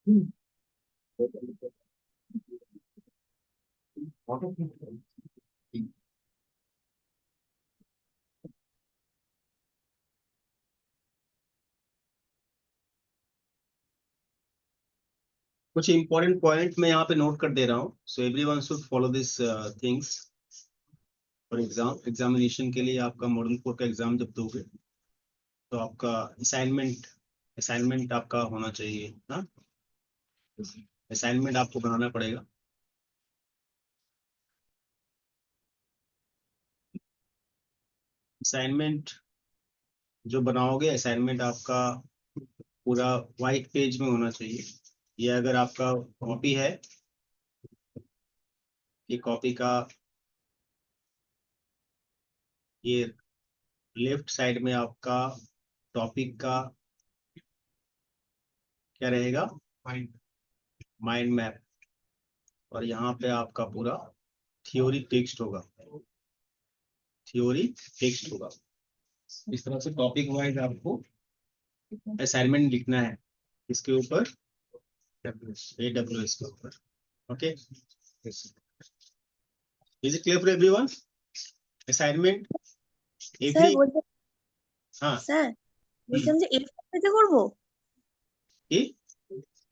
कुछ important point मैं यहाँ पे नोट कर दे रहा हूँ, so everyone should follow this things for examination के लिए। आपका मॉडल 4 का एग्जाम जब दोगे तो आपका असाइनमेंट आपका होना चाहिए ना। असाइनमेंट आपको बनाना पड़ेगा। असाइनमेंट जो बनाओगे, असाइनमेंट आपका पूरा वाइट पेज में होना चाहिए। ये अगर आपका कॉपी है, ये कॉपी का ये लेफ्ट साइड में आपका टॉपिक का क्या रहेगा, माइंड मैप। और यहाँ पे आपका पूरा थ्योरी टेक्स्ट होगा, थ्योरी टेक्स्ट होगा। इस तरह से टॉपिक वाइज आपको असाइनमेंट लिखना है। इसके ऊपर AWS के ऊपर। Okay, is it clear for everyone? Assignment every हाँ স্যার বলছিলাম যে A4 পেজে করব, কি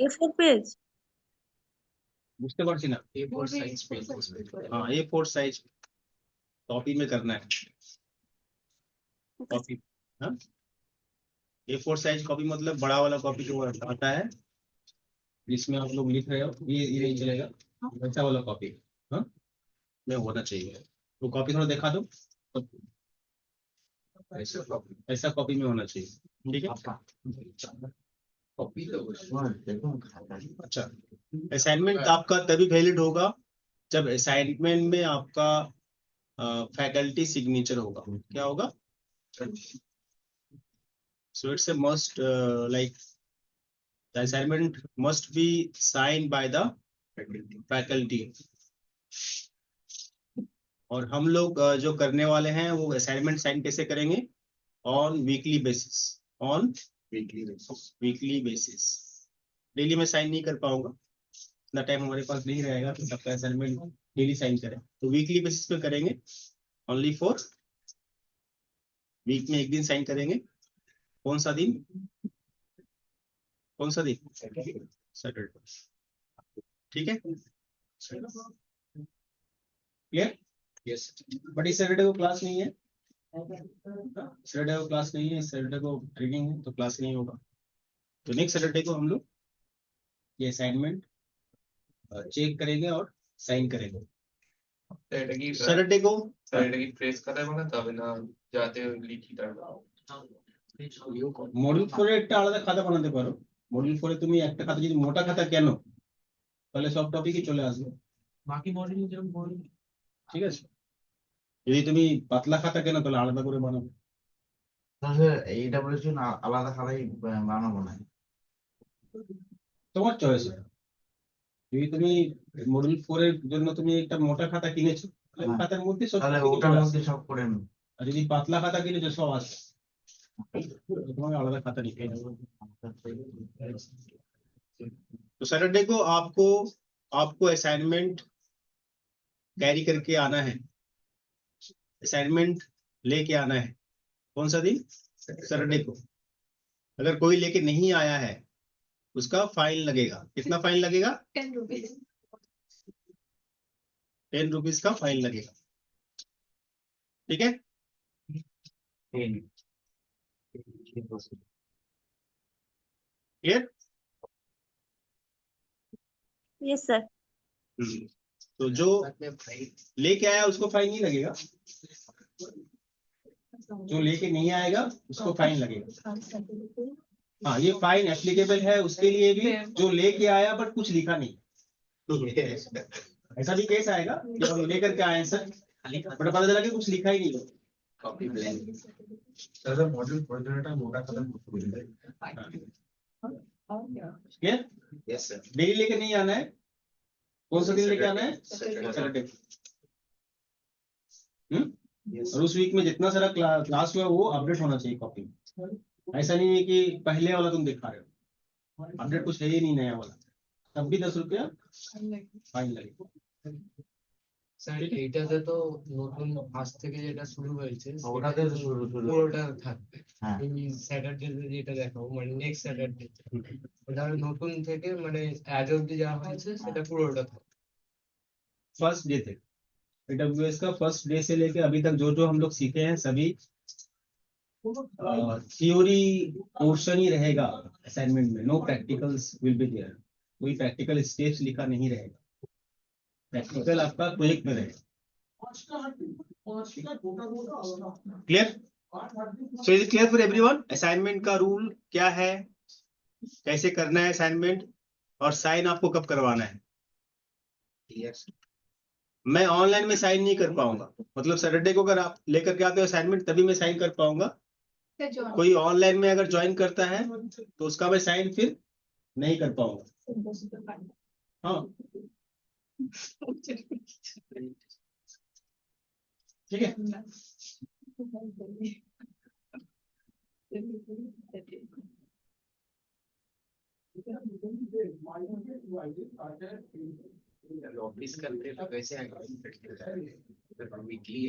A4 পেজ। বুঝতে পারছি না। A4 সাইজ পেজ, हाँ A4 साइज कॉपी में करना है। कॉपी, हाँ A4 साइज कॉपी मतलब बड़ा वाला कॉपी जो आता है जिसमें आप लोग लिख रहे हो, ये नहीं चलेगा, वैसा वाला कॉपी हाँ में होना चाहिए। तो कॉपी थोड़ा दिखा दो, ऐसा कॉपी में होना चाहिए, ठीक है। अच्छा, असाइनमेंट आपका तभी वैलिड होगा जब असाइनमेंट में आपका फैकल्टी सिग्नेचर होगा। क्या होगा? So it's a must like the assignment must be sign by the faculty. और हम लोग जो करने वाले हैं वो असाइनमेंट साइन कैसे करेंगे? On weekly basis, on weekly basis. Daily में साइन नहीं कर पाऊंगा, इतना टाइम हमारे पास नहीं रहेगा तो सबका असाइनमेंट डेली साइन करें। तो वीकली बेसिस पे करेंगे, ओनली फॉर वीक में एक दिन साइन करेंगे। कौन सा दिन? कौन सा दिन? सैटरडे, ठीक है। क्लियर? यस। बट इस सैटरडे को क्लास नहीं है, सैटरडे को क्लास नहीं है, सैटरडे को ट्रेनिंग है तो क्लास नहीं होगा। तो नेक्स्ट सैटरडे को हम लोग ये असाइनमेंट चेक करेंगे और साइन करेंगे। सैटरडे को প্রেস খাতা বানাতে হবে না, যাতে লিখিত মডিউল 4 একটা আলাদা খাতা বানাতে পারো। মডিউল 4 তুমি একটা খাতা, যদি মোটা খাতা কেন তাহলে সব টপিকই চলে আসবে, বাকি মডিউল যেমন মডিউল, ঠিক আছে। যদি তুমি পাতলা খাতা কেন তাহলে আলাদা করে বানাবে। তাহলে AWS জন্য আলাদা খাতাই বানাবো না, তোমার চয়েস। যদি তুমি মডিউল 4 এর জন্য তুমি একটা মোটা খাতা কিনেছো তাহলে খাতার মধ্যে সব, তাহলে ওটার মধ্যে সব করে নেব। আর যদি পাতলা খাতা কিনেছো সব আছে, তোমাকে আলাদা खाता लिखे जाओ। तो सैटरडे को आपको असाइनमेंट कैरी करके आना है, असाइनमेंट लेके आना है। कौन सा दिन? सैटरडे को। अगर कोई लेके नहीं आया है उसका फाइन लगेगा। कितना फाइन लगेगा? 10 रुपीस। 10 रुपीज का फाइन लगेगा, ठीक है। क्लियर? Yes sir. तो जो लेके आया उसको फाइन नहीं लगेगा, जो लेके नहीं आएगा उसको फाइन लगेगा। हाँ, ये फाइन एप्लीकेबल है उसके लिए भी जो लेके आया बट कुछ लिखा नहीं। ऐसा भी केस आएगा कि हम लेकर के आए सर बट पता चला कि कुछ लिखा ही नहीं। কপি ব্ল্যাঙ্ক দাদা মডিউল প্রয়োজনটা মোটা খাতা করতে বলতে। क्लियर? Yes sir. डेली लेके नहीं आना है। कौन सा दिन लेके आना है? सैटरडे। और उस वीक में जितना सारा क्लास हुआ वो अपडेट होना चाहिए कॉपी में। ऐसा नहीं है कि पहले वाला तुम दिखा रहे हो, अपडेट कुछ है ही नहीं नया वाला। तब भी 10 रुपया फाइन लगेगा। স্যার এইটাতে তো নতুন আজ থেকে যেটা শুরু হয়েছে ওটাতে তো শুরু পুরোটা থাকবে। হ্যাঁ। এই স্যাটারডে যেটা দেখাবো মানে নেক্সট স্যাটারডে ওটা নতুন থেকে মানে অ্যাজ অব্দি যা হয়েছে সেটা পুরোটা থাকবে। फर्स्ट डे थे AWS का फर्स्ट डे से लेके अभी तक जो जो हम लोग सीखे हैं सभी थियोरी पोर्शन ही रहेगा असाइनमेंट में। No practicals will be there. कोई प्रैक्टिकल स्टेप्स लिखा नहीं रहेगा। प्रैक्टिकल आपका प्रोजेक्ट में रहेगा। Clear? So is clear for everyone? Assignment का रूल क्या है, कैसे करना है असाइनमेंट, और साइन आपको कब करवाना है। मैं ऑनलाइन में साइन नहीं कर पाऊंगा, मतलब सैटरडे को अगर आप लेकर के आते हो असाइनमेंट तभी मैं साइन कर पाऊंगा। कोई ऑनलाइन में अगर ज्वाइन करता है तो उसका मैं साइन फिर नहीं कर पाऊंगा। हाँ ठीक है। ऑफिस करते तो कैसे आएगा वीकली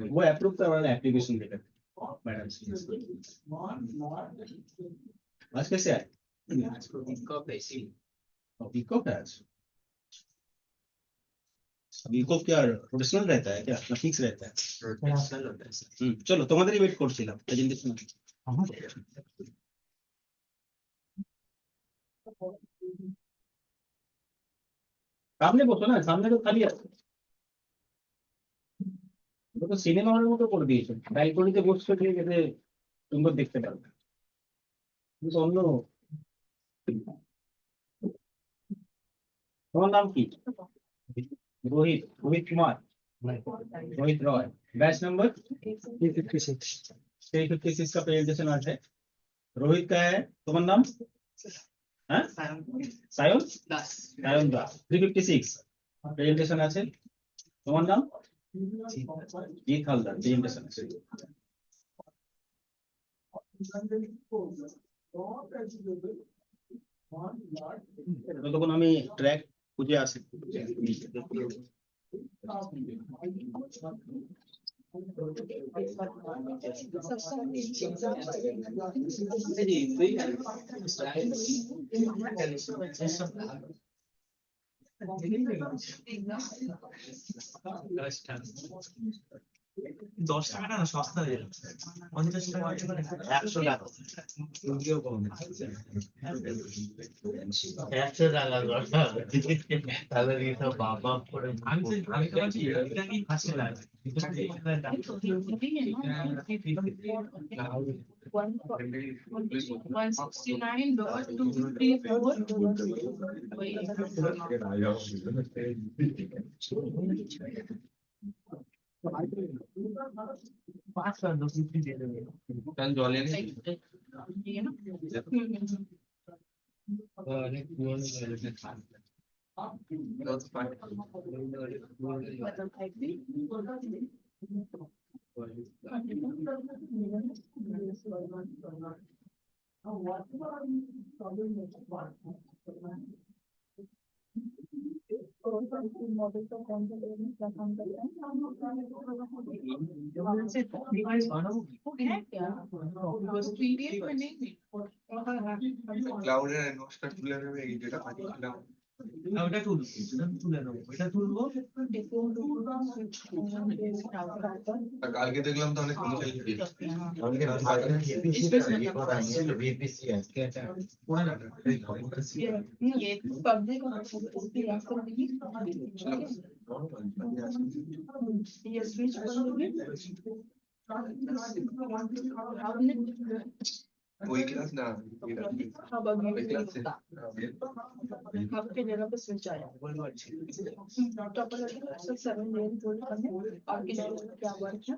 वो अप्रूव करवाना एप्लीकेशन लेकर मैडम से। आज कैसे आए? वीक ऑफ ऐसी वीक ऑफ है आज। वीक ऑफ क्या रोटेशनल रहता है क्या, फिक्स रहता है? रोटेशनल होता है सर। চলো তোমাদেরই ওয়েট করছিলাম প্রেজেন্টেশন। সামনে বসো না, সামনে তো খালি আছে। ও তো সিনেমা হলের মতো করে দিয়েছে, ব্যালকনিতে বসছো ঠিক আছে, সুন্দর দেখতে পারবে। কিন্তু অন্য তোমার নাম কি? रोहित रोहित कुमार रोहित रॉय। बैच नंबर 356 का प्रेजेंटेशन आज है। रोहित का है, तुम्हारा नाम? हाँ सायन दास। 356 प्रेजेंटेशन আছে। তোমার নাম? জিৎ হালদার। প্রেজেন্টেশন আছে। ততক্ষণ আমি ট্র্যাক খুঁজে আসি। দশ টাকা না সস্তা হয়ে যাচ্ছে 50 টাকা 100 টাকা 100 টাকা তাহলে এইসব বাবা করে আমি তো ভাবছি এটা কি ফাঁসি লাগে জলে ক্লাউডের নোটসটা তুলে নেবে এই যেটা পাঠিয়েছিলাম ওটা তুলে নেবো এটা তুলবো কালকে দেখলাম তো অনেক वही क्लास ना आपके जगह पे स्विच आया तो अपन 7 डेज बोल करने और इधर क्या वर्क है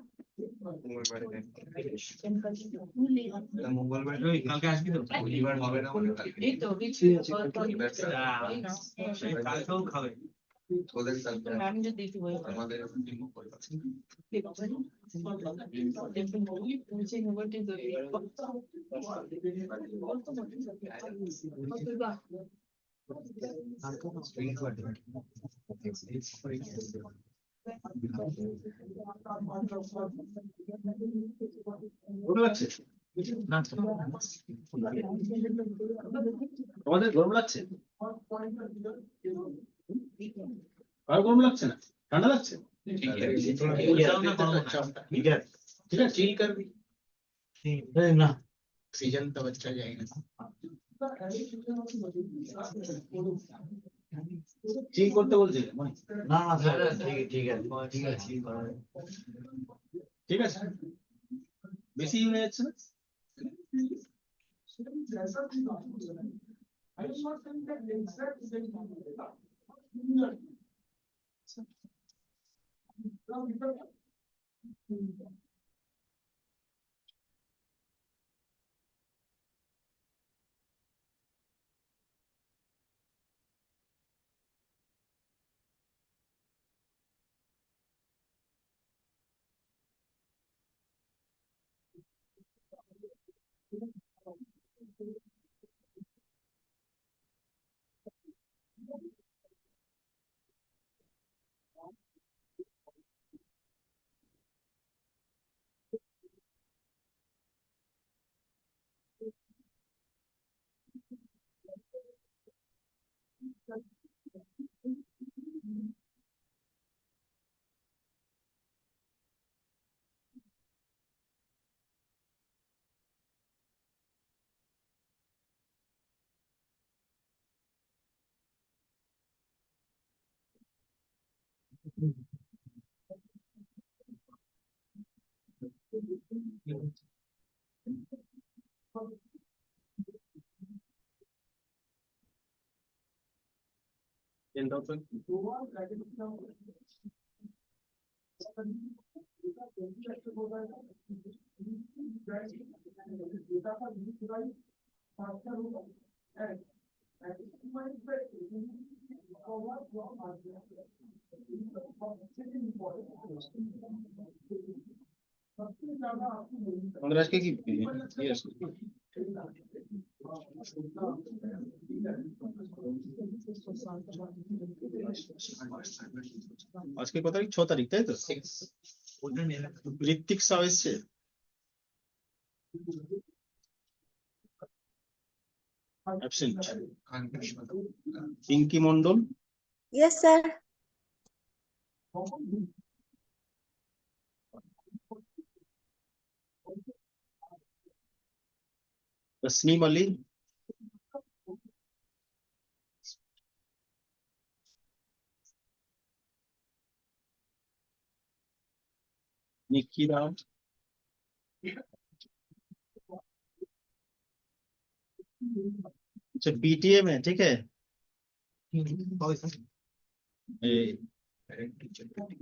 मंगलवार কালকে আসবি তো শনিবার হবে না মানে কালকে एक तो भी কালকেও খাবে ওদের কালকে मैम जो दी थी वही আমাদের मुझे नोट इज গরম লাগছে? তোমাদের গরম লাগছে? আর গরম লাগছে না? ঠান্ডা লাগছে? ठीक है ठीक है चिल कर भी ना सीजन तो अच्छा जाएगा চিল করতে বলছিলে মানে ना ना सर ठीक है ঠিক আছে বেশি হয়ে যাচ্ছে না আমাদের আজকে কি আজকে কত তারিখ 6 তারিখ তাই তো ঋত্বিক সাউ এসছে absent Pinky Mondal Yes, sir. Tasneem Ali Nikki Ram अच्छा पीटीए में ठीक है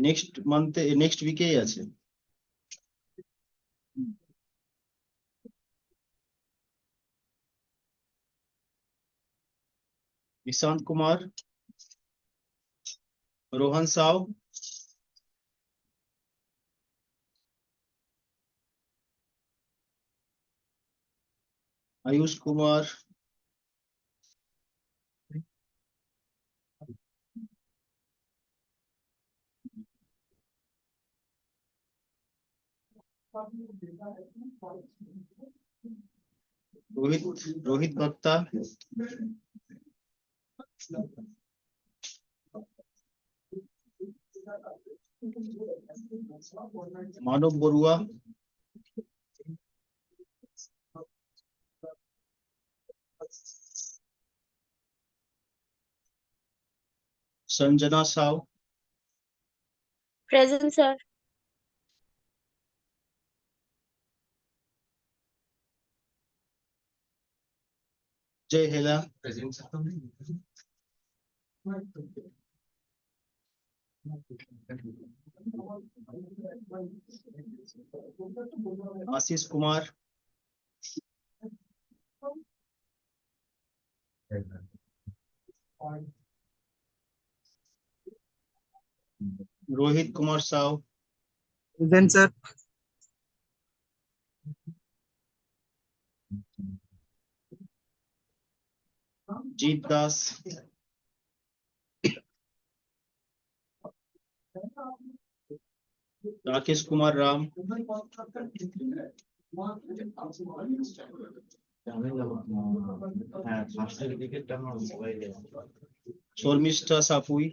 नेक्स्ट मंथ नेक्स्ट वीके ही আছে निशांत कुमार रोहन साव आयुष कुमार रोहित भक्ता मानव बरुआ संजना साव Present, sir. जय हेला आशीष कुमार रोहित कुमार साव Present, sir. जीत दास, राकेश कुमार राम, আমি হ্যাঁ ফার্স্টের উইকেটটা আমার মোবাইলে शर्मिष्ठा सापुई,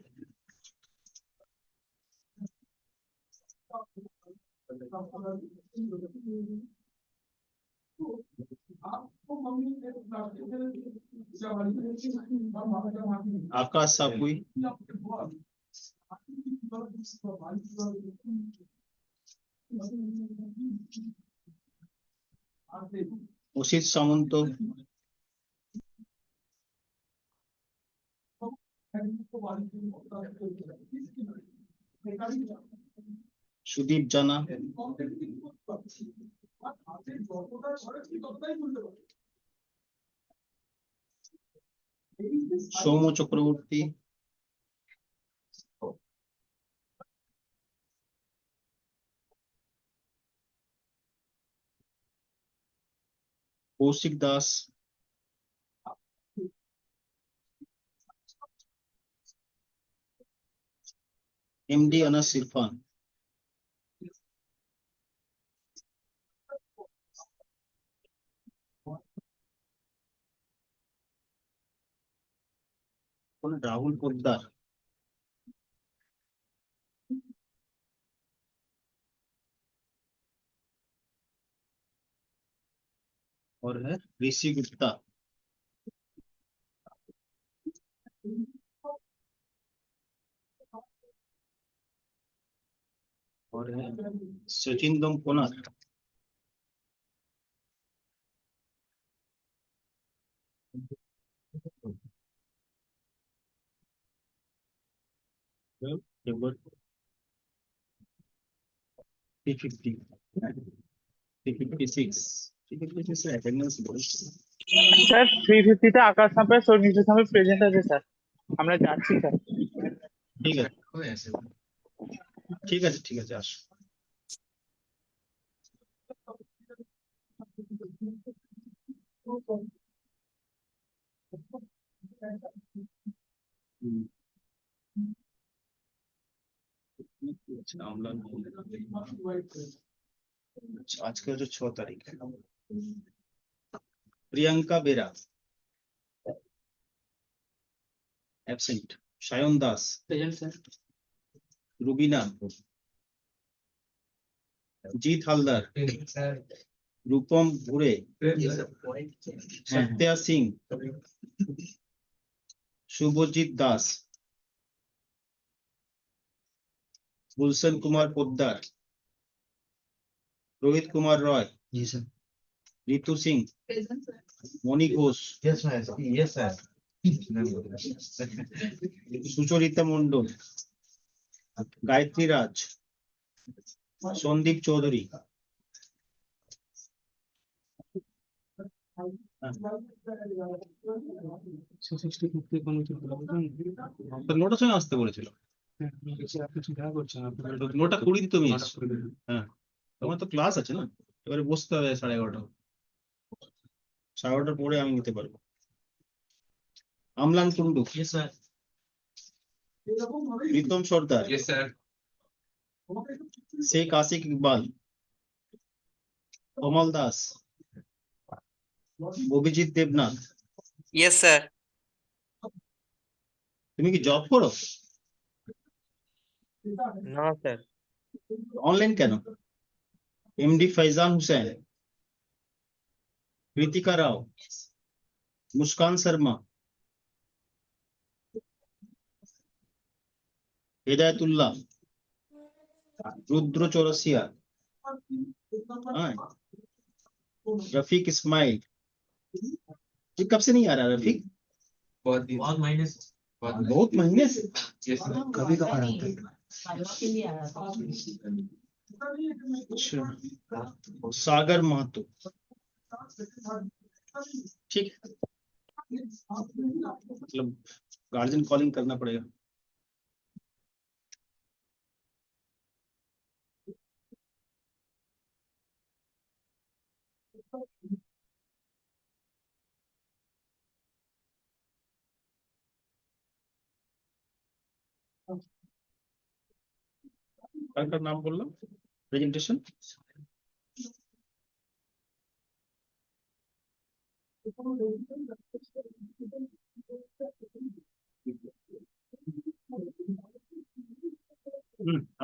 आकाश सापुई, उषित सामंत, सुदीप जाना, सौम्य चक्रवर्ती, कौशिक दास, एमडी अनस इरफान, राहुल पोद्दार, और है ऋषि गुप्ता, और है सचिन दमकोनार, नंबर 350, 356, 356 अटेंडेंस স্যার 350 তে আকাশ সাপে সৌমিত্র সামনে প্রেজেন্ট আছে স্যার, আমরা যাচ্ছি স্যার। ठीक है হয়ে আছে ठीक है आस आज का जो 6 तारीख है, Priyanka Bera absent, Shayan Das present sir. Rubina, Jeet Haldar, sir Rupam Bhure, Satya Singh, Shubhajit Das, Gulshan Kumar Poddar, Rohit Kumar Roy, जी sir Ritu Singh, Moni Ghosh, yes sir yes sir Sucharita Mandal, Gayatri Raj, Sandeep Chowdhury, নোটা সময় আসতে বলেছিল, নোটা 20 তুমি এসছো। হ্যাঁ তোমার তো ক্লাস আছে না, এবারে বসতে হবে 11:30, 11:30 পরে আমি নিতে পারবো। Amlan Kundu, Pritam Sardar, yes sir Sheikh Ashiq Iqbal, Kamal Das, Abhijit Debnath. Yes sir. তুমি কি জব করো? No sir. অনলাইন কেন? এমডি ফাইজান হুসেন, কৃতিকা রাও, মুস্কান শর্মা, হেদায়তুল্লাহ, रुद्र चौरसिया, रफीक इस्माइल। ये कब से नहीं आ रहा रफीक? बहुत महीने से बहुत महीने से। यस सर कभी कभार आता है अच्छा, सागर महतो, ठीक है, मतलब गार्जियन कॉलिंग करना पड़ेगा। का नाम बोलना प्रेजेंटेशन।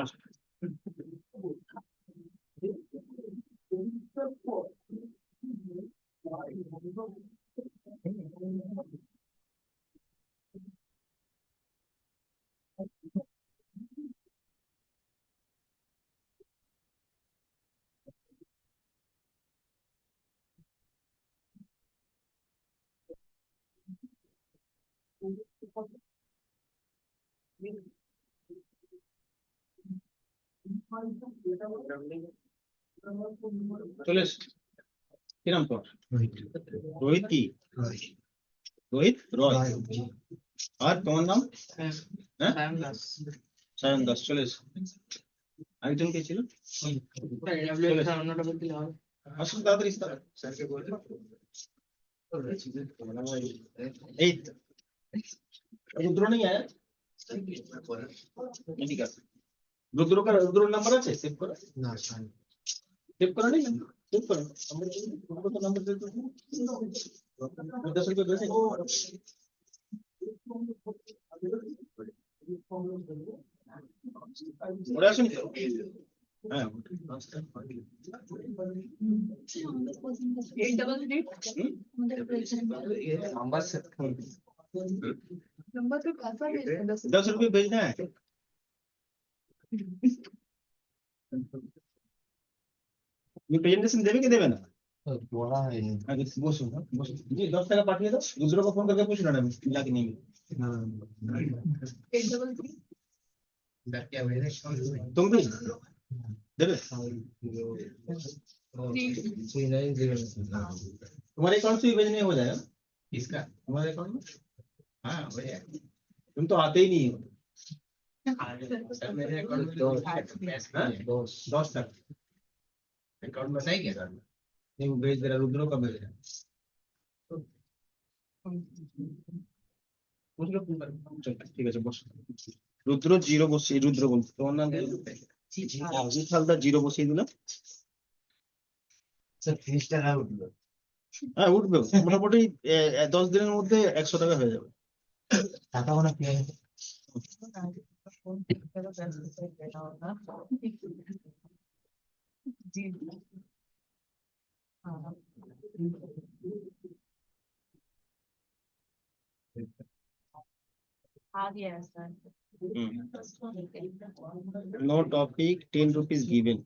अच्छा। চলে এসছে। কি নাম তোর? রোহিত কি? রোহিত রয়। আর তোমার নাম? হ্যাঁ সায়ন দাস। সায়ন দাস। চলে এসছে। আরেকজন কে ছিল? AWS এর অন্যটা বলতে হবে। আসুন তাড়াতাড়ি স্যারকে বলে। এই তো। रुद्र नहीं आया? ठीक है। रुद्र नंबर আছে সেভ করা? না सेव करा नहीं? सेव करो। नंबर तो नंबर दे दो। 10 रुपए दे दो। ওরা আসেনি তো? হ্যাঁ। 888 নাম্বার সেট नंबर तो कैसा है 10 रुपए भेजना है। ये प्रेजेंटेशन देवे कि देवे ना? বলা হয়নি। আগে বসুন বসুন। জি 10 টাকা পাঠিয়ে দাও। রুদ্র को फोन करके पूछ लेना मिला कि नहीं না, 833 तुम भी देवे? 3909। तुम्हारे अकाउंट से भी भेजने हो जाएगा। इसका तुम्हारे अकाउंट में? हाँ हो जाएगा। तुम तो आते ही नहीं हो। सर मेरे अकाउंट में 10 तक अकाउंट में नहीं क्या करना नहीं वो भेज दे रहा। रुद्र का भेज रहा। বুঝলো ঠিক আছে বস। রুদ্র জিরো বসিয়ে রুদ্র বলছি তোমার নাম হালদার জিরো বসিয়ে দিলাম। স্যার 30 টাকা উঠলো। হ্যাঁ উঠবে মোটামুটি 10 দিনের মধ্যে 100 টাকা হয়ে যাবে। টাকা কোনো কি আছে? जी हाँ आ गया sir no topic 10 rupees given.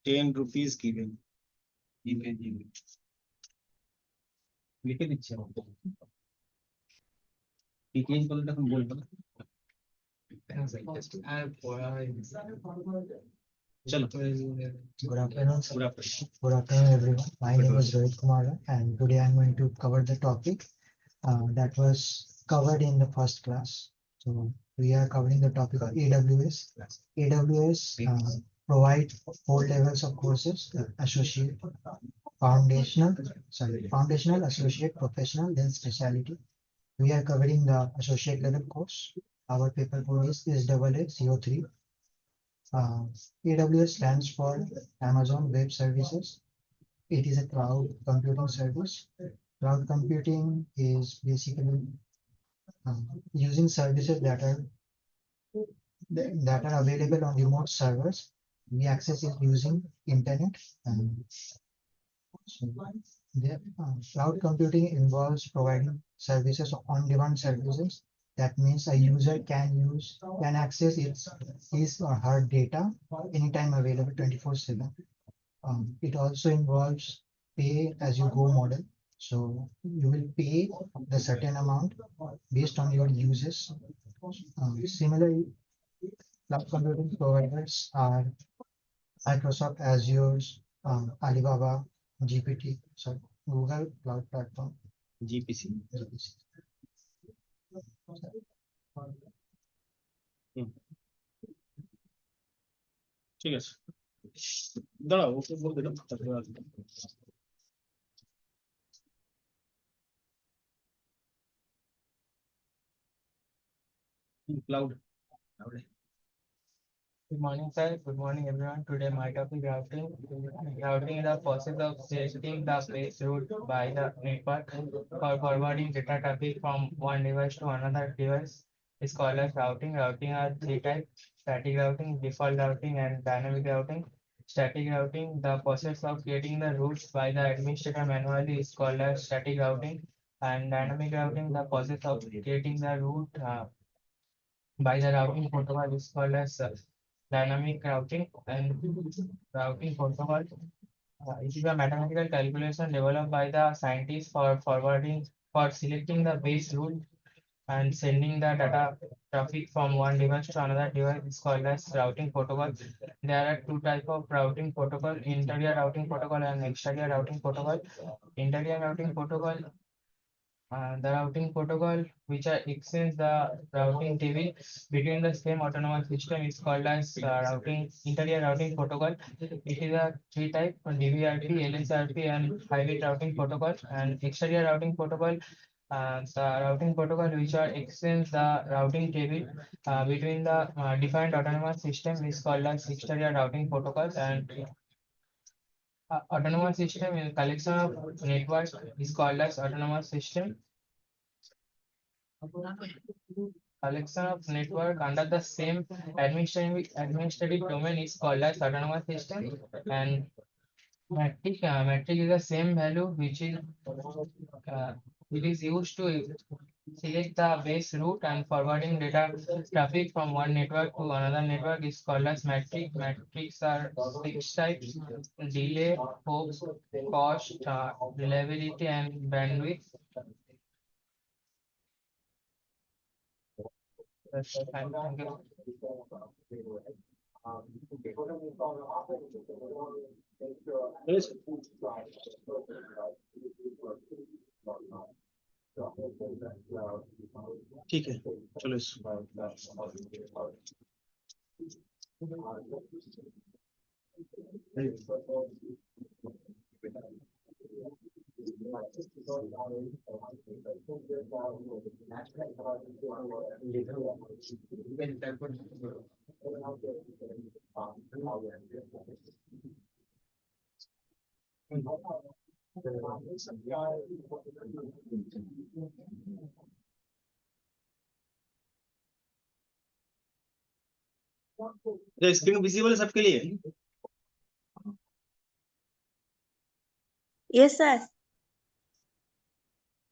10 rupees given লিখে দিচ্ছি আমাকে। কি চেঞ্জ করলে তখন বলবো না। আর পড়া হয়নি। চলো Good afternoon, sir. Good afternoon. Good afternoon, everyone. My name is Rohit Kumar, and today I'm going to cover the topic that was covered in the first class. So we are covering the topic of AWS. AWS provides 4 levels of courses: associate, foundational, associate, professional, then specialty. We are covering the associate level course. Our paper code is SAA03. AWS stands for Amazon Web Services. It is a cloud computing service. Cloud computing is basically using services that are available on remote servers. We access it using internet. So cloud computing involves providing services on-demand services. That means a user can access his or her data anytime available 24/7. It also involves pay as you go model. So you will pay the certain amount based on your uses. Similarly, cloud computing providers are Microsoft Azure, Alibaba, GPT, sorry, Google Cloud Platform, GPC. ঠিক আছে দাঁড়াও ওকে বলতে দাও তারপরে আসবে। Cloud Good morning, sir. Good morning, everyone. Today, my topic routing. Routing is the process of setting the base route by the network for forwarding data traffic from one device to another device. Is called as routing. Routing are three types: static routing, default routing, and dynamic routing. Static routing, the process of creating the routes by the administrator manually, is called as static routing. And dynamic routing, the process of creating the route by the routing protocol, is called as dynamic routing. And routing protocol, it is a mathematical calculation developed by the scientists for selecting the base route and sending the data traffic from one device to another device, is called as routing protocol. There are two types of routing protocol: interior routing protocol and exterior routing protocol. Interior routing protocol, the routing protocol which extends the routing table between the same autonomous system, is called as interior routing protocol. It is a three type: DVRP, LSRP, and hybrid routing protocol. And exterior routing protocol, the routing protocol which extends the routing table between the defined autonomous system, is called as exterior routing protocol. And autonomous system is a collection of networks, is called as autonomous system. Collection of network under the same administrative domain is called as autonomous system. And metric is the same value which is it is used to select the base route and forwarding data traffic from one network to another network, is called as metric. Metrics are six types: delay, hope, cost, reliability, and bandwidth. That's all. Thank you. Yes. ठीक है चलो screen visible है सबके लिए Yes, sir.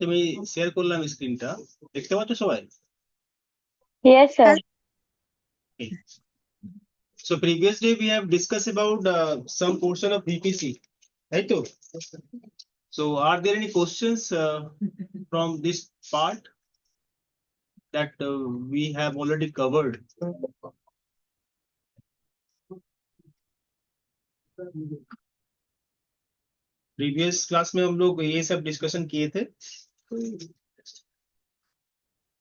তুমি share করলাম স্ক্রিনটা দেখতে পাচ্ছ সবাই Yes, sir. So previously we have discussed about some portion of VPC, right? So are there any questions from this part that we have already covered? Previous class में हम लोग ये सब डिस्कशन किए थे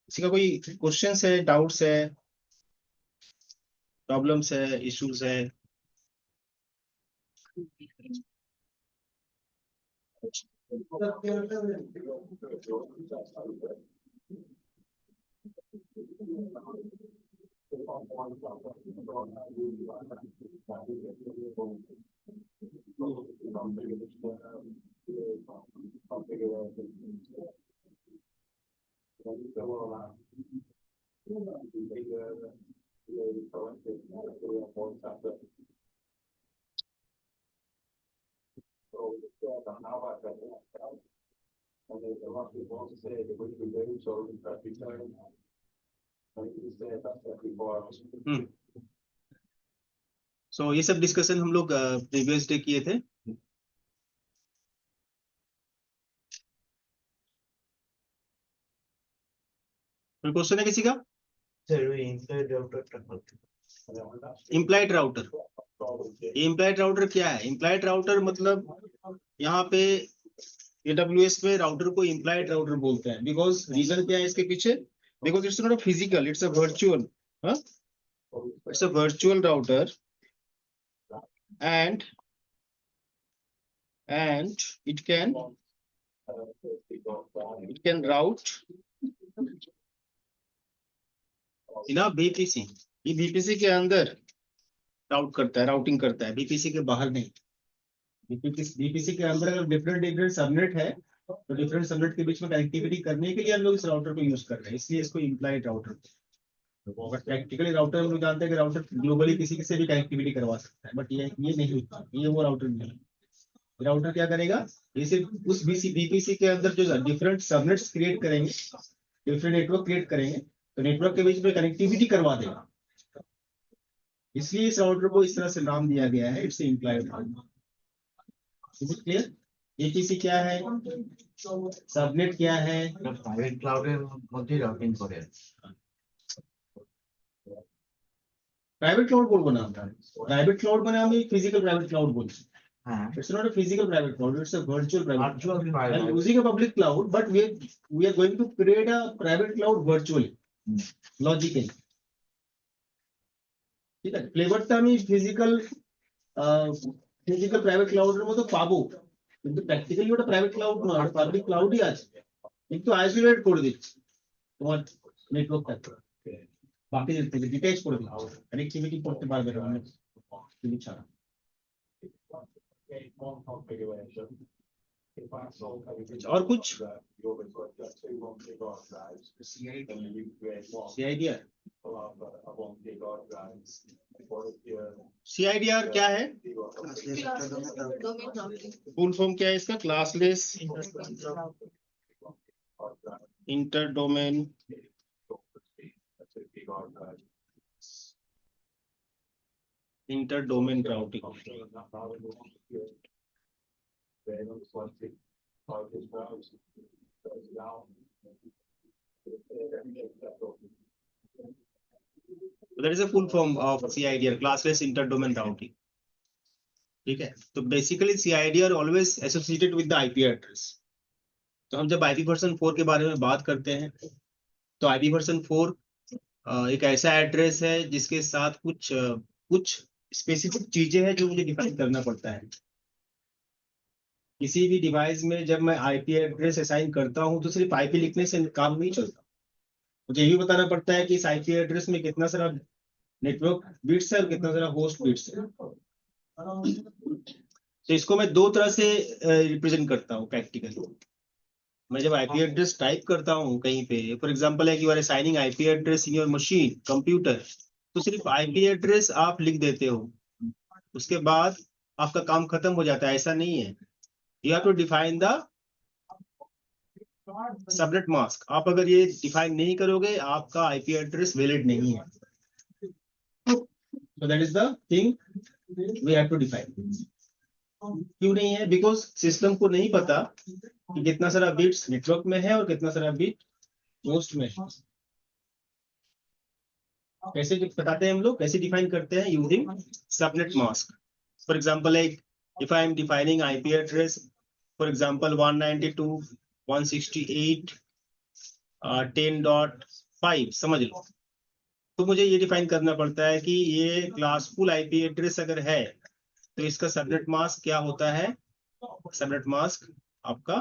किसी का कोई क्वेश्चंस है डाउट्स है प्रॉब्लम्स है इश्यूज है सो ये सब डिस्कशन हम लोग प्रीवियस डे किए थे कोई क्वेश्चन है किसी का इम्प्लाइड राउटर इम्प्लाइड राउटर क्या है इम्प्लाइड राउटर मतलब यहाँ पे AWS में राउटर को इम्प्लाइड राउटर बोलते हैं बिकॉज रीजन क्या है इसके पीछे because it's not a physical it's a virtual it's a virtual router and it can route ना बीपीसी, ये बीपीसी के अंदर राउट करता है, राउटिंग करता है, बीपीसी के बाहर नहीं। बीपीसी के अंदर अगर डिफरेंट डिफरेंट सबनेट है तो डिफरेंट सबनेट के बीच में कनेक्टिविटी करने के लिए हम लोग इस राउटर को यूज कर रहे हैं, इसलिए इसको इम्प्लाइड राउटर। अगर प्रैक्टिकली राउटर हम लोग जानते हैं कि राउटर ग्लोबली किसी से भी कनेक्टिविटी करवा सकता है, बट ये नहीं, ये वो राउटर नहीं। राउटर क्या करेगा, ये सिर्फ उस बीपीसी के अंदर जो डिफरेंट सबनेट्स क्रिएट करेंगे, डिफरेंट नेटवर्क क्रिएट करेंगे, तो नेटवर्क के बीच में कनेक्टिविटी करवा देगा। इसलिए इस राउटर को इस तरह से नाम दिया गया है, it's implied router. Is it clear? APC क्या है, सबनेट क्या है? প্রাইভেট ক্লাউডের মধ্যে রাউটিং করে। প্রাইভেট ক্লাউড বলবো না আমরা, প্রাইভেট ক্লাউড মানে আমি ফিজিক্যাল প্রাইভেট ক্লাউড বলছি। হ্যাঁ, It's not a physical private cloud, it's a virtual private cloud. Virtual I'm private. using a public cloud, but we are going to create a private cloud virtually, logically. ঠিক আছে, ফ্লেভারটা আমি physical private ক্লাউডের মতো পাবো, কিন্তু practically ওটা private cloud নয়, public ক্লাউডই আছে, কিন্তু আইসোলেট করে দিচ্ছি তোমার নেটওয়ার্কটাকে বাকিদের থেকে, ডিটেচ করে দিচ্ছি, কানেক্টিভিটি করতে পারবে না অনেক কিছু ছাড়া। और कुछ CIDR क्या है? फुल फॉर्म क्या है इसका? Classless inter domain routing. That is a full form of CIDR, classless inter-domain routing. ठीक है, तो basically CIDR always associated with the IP address. तो हम जब IP वर्जन 4 के बारे में बात करते हैं तो IP वर्जन 4 एक ऐसा एड्रेस है जिसके साथ कुछ स्पेसिफिक चीजें हैं जो मुझे डिफाइन करना पड़ता है। किसी भी डिवाइस में जब मैं IP एड्रेस असाइन करता हूं तो सिर्फ IP लिखने से काम नहीं चलता, मुझे ये भी बताना पड़ता है कि इस IP एड्रेस में कितना सारा नेटवर्क बिट्स है और कितना सारा होस्ट बिट्स है। तो इसको मैं दो तरह से रिप्रेजेंट करता हूँ प्रैक्टिकली। मैं जब IP एड्रेस टाइप करता हूँ कहीं पे, फॉर एग्जांपल है कि you are assigning IP address in your machine computer, तो सिर्फ IP एड्रेस आप लिख देते हो, उसके बाद आपका काम खत्म हो जाता है, ऐसा नहीं है। You have to define the subnet mask. आप अगर ये डिफाइन नहीं करोगे आपका IP एड्रेस वैलिड नहीं है। So that is the thing we have to define. क्यों नहीं है? Because सिस्टम को नहीं पता कि कितना सारा बिट्स नेटवर्क में है और कितना सारा बिट होस्ट में है। कैसे बताते हैं हम लोग, कैसे डिफाइन करते हैं? Using subnet mask. For example if I am defining IP address, for example 192.168.10.5 समझ लो, तो मुझे ये डिफाइन करना पड़ता है कि ये क्लासफुल IP एड्रेस अगर है तो इसका सबनेट मास्क क्या होता है? सबनेट मास्क आपका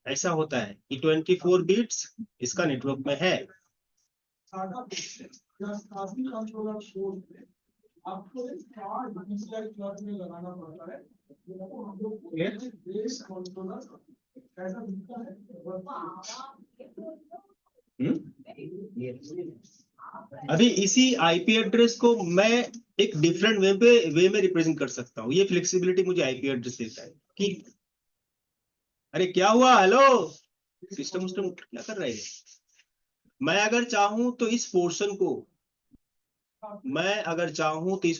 ऐसा होता है कि 24 बिट्स इसका नेटवर्क में है। आपको एक कार्ड डिजिटल क्लॉथ में लगाना पड़ता है, बेस कंट्रोलर ऐसा दिखता है। अभी इसी IP एड्रेस को मैं एक डिफरेंट वे में रिप्रेजेंट कर सकता हूँ। ये फ्लेक्सिबिलिटी मुझे IP एड्रेस देता है कि अरे क्या हुआ, हेलो सिस्टम क्या कर रहे हैं। मैं अगर चाहूं तो इस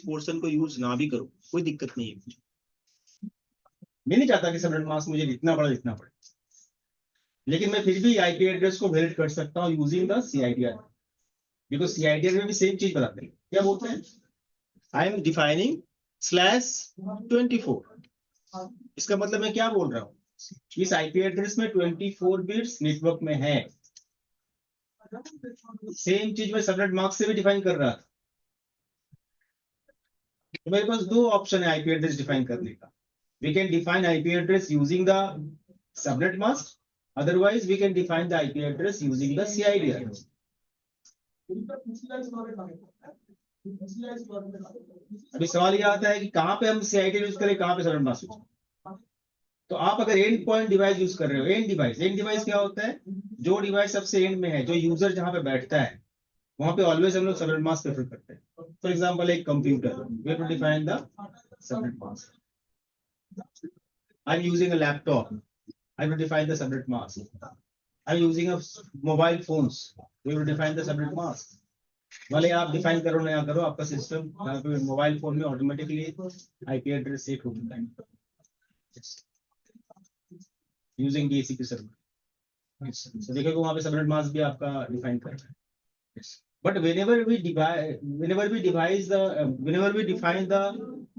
पोर्शन को यूज ना भी करूं, कोई दिक्कत नहीं है। मैं नहीं चाहता कि सबनेट मास्क मुझे लिखना पड़े, लेकिन मैं फिर भी IP एड्रेस को वैलिड कर सकता हूं using the CIDR, because CIDR में भी सेम चीज बताते हैं। क्या बोलते हैं? I am defining /24। इसका मतलब मैं क्या बोल रहा हूँ, इस IP एड्रेस में 24 बिट्स नेटवर्क में है। सेम चीज मैं सबनेट मास्क से भी डिफाइन कर रहा था। तो मेरे पास दो ऑप्शन है IP एड्रेस डिफाइन करने का। We can define IP address using the subnet mask, otherwise we can define the IP address using the CIDR. अभी सवाल ये आता है कि कहाँ पे हम CID यूज करें, कहाँ पे सबनेट मास्क यूज करें। तो आप अगर एंड पॉइंट डिवाइस यूज कर रहे हो, एंड डिवाइस क्या होता है? जो डिवाइस सबसे एंड में है, जो यूजर जहाँ पे बैठता है, वहां पे ऑलवेज हम लोग सबनेट मास्क प्रेफर करते हैं। फॉर एग्जांपल एक computer, we have to define the subnet mask. I am using a laptop, I have to define the subnet mask. I am using a mobile phones, we have to define the subnet mask. भले आप define करो ना करो, आपका system यहाँ पे mobile phone में automatically IP address set हो जाता है यूजिंग DHCP सर्वर। तो देखोगे वहां पे सबनेट मास्क भी आपका डिफाइन कर रहा है। But whenever we define the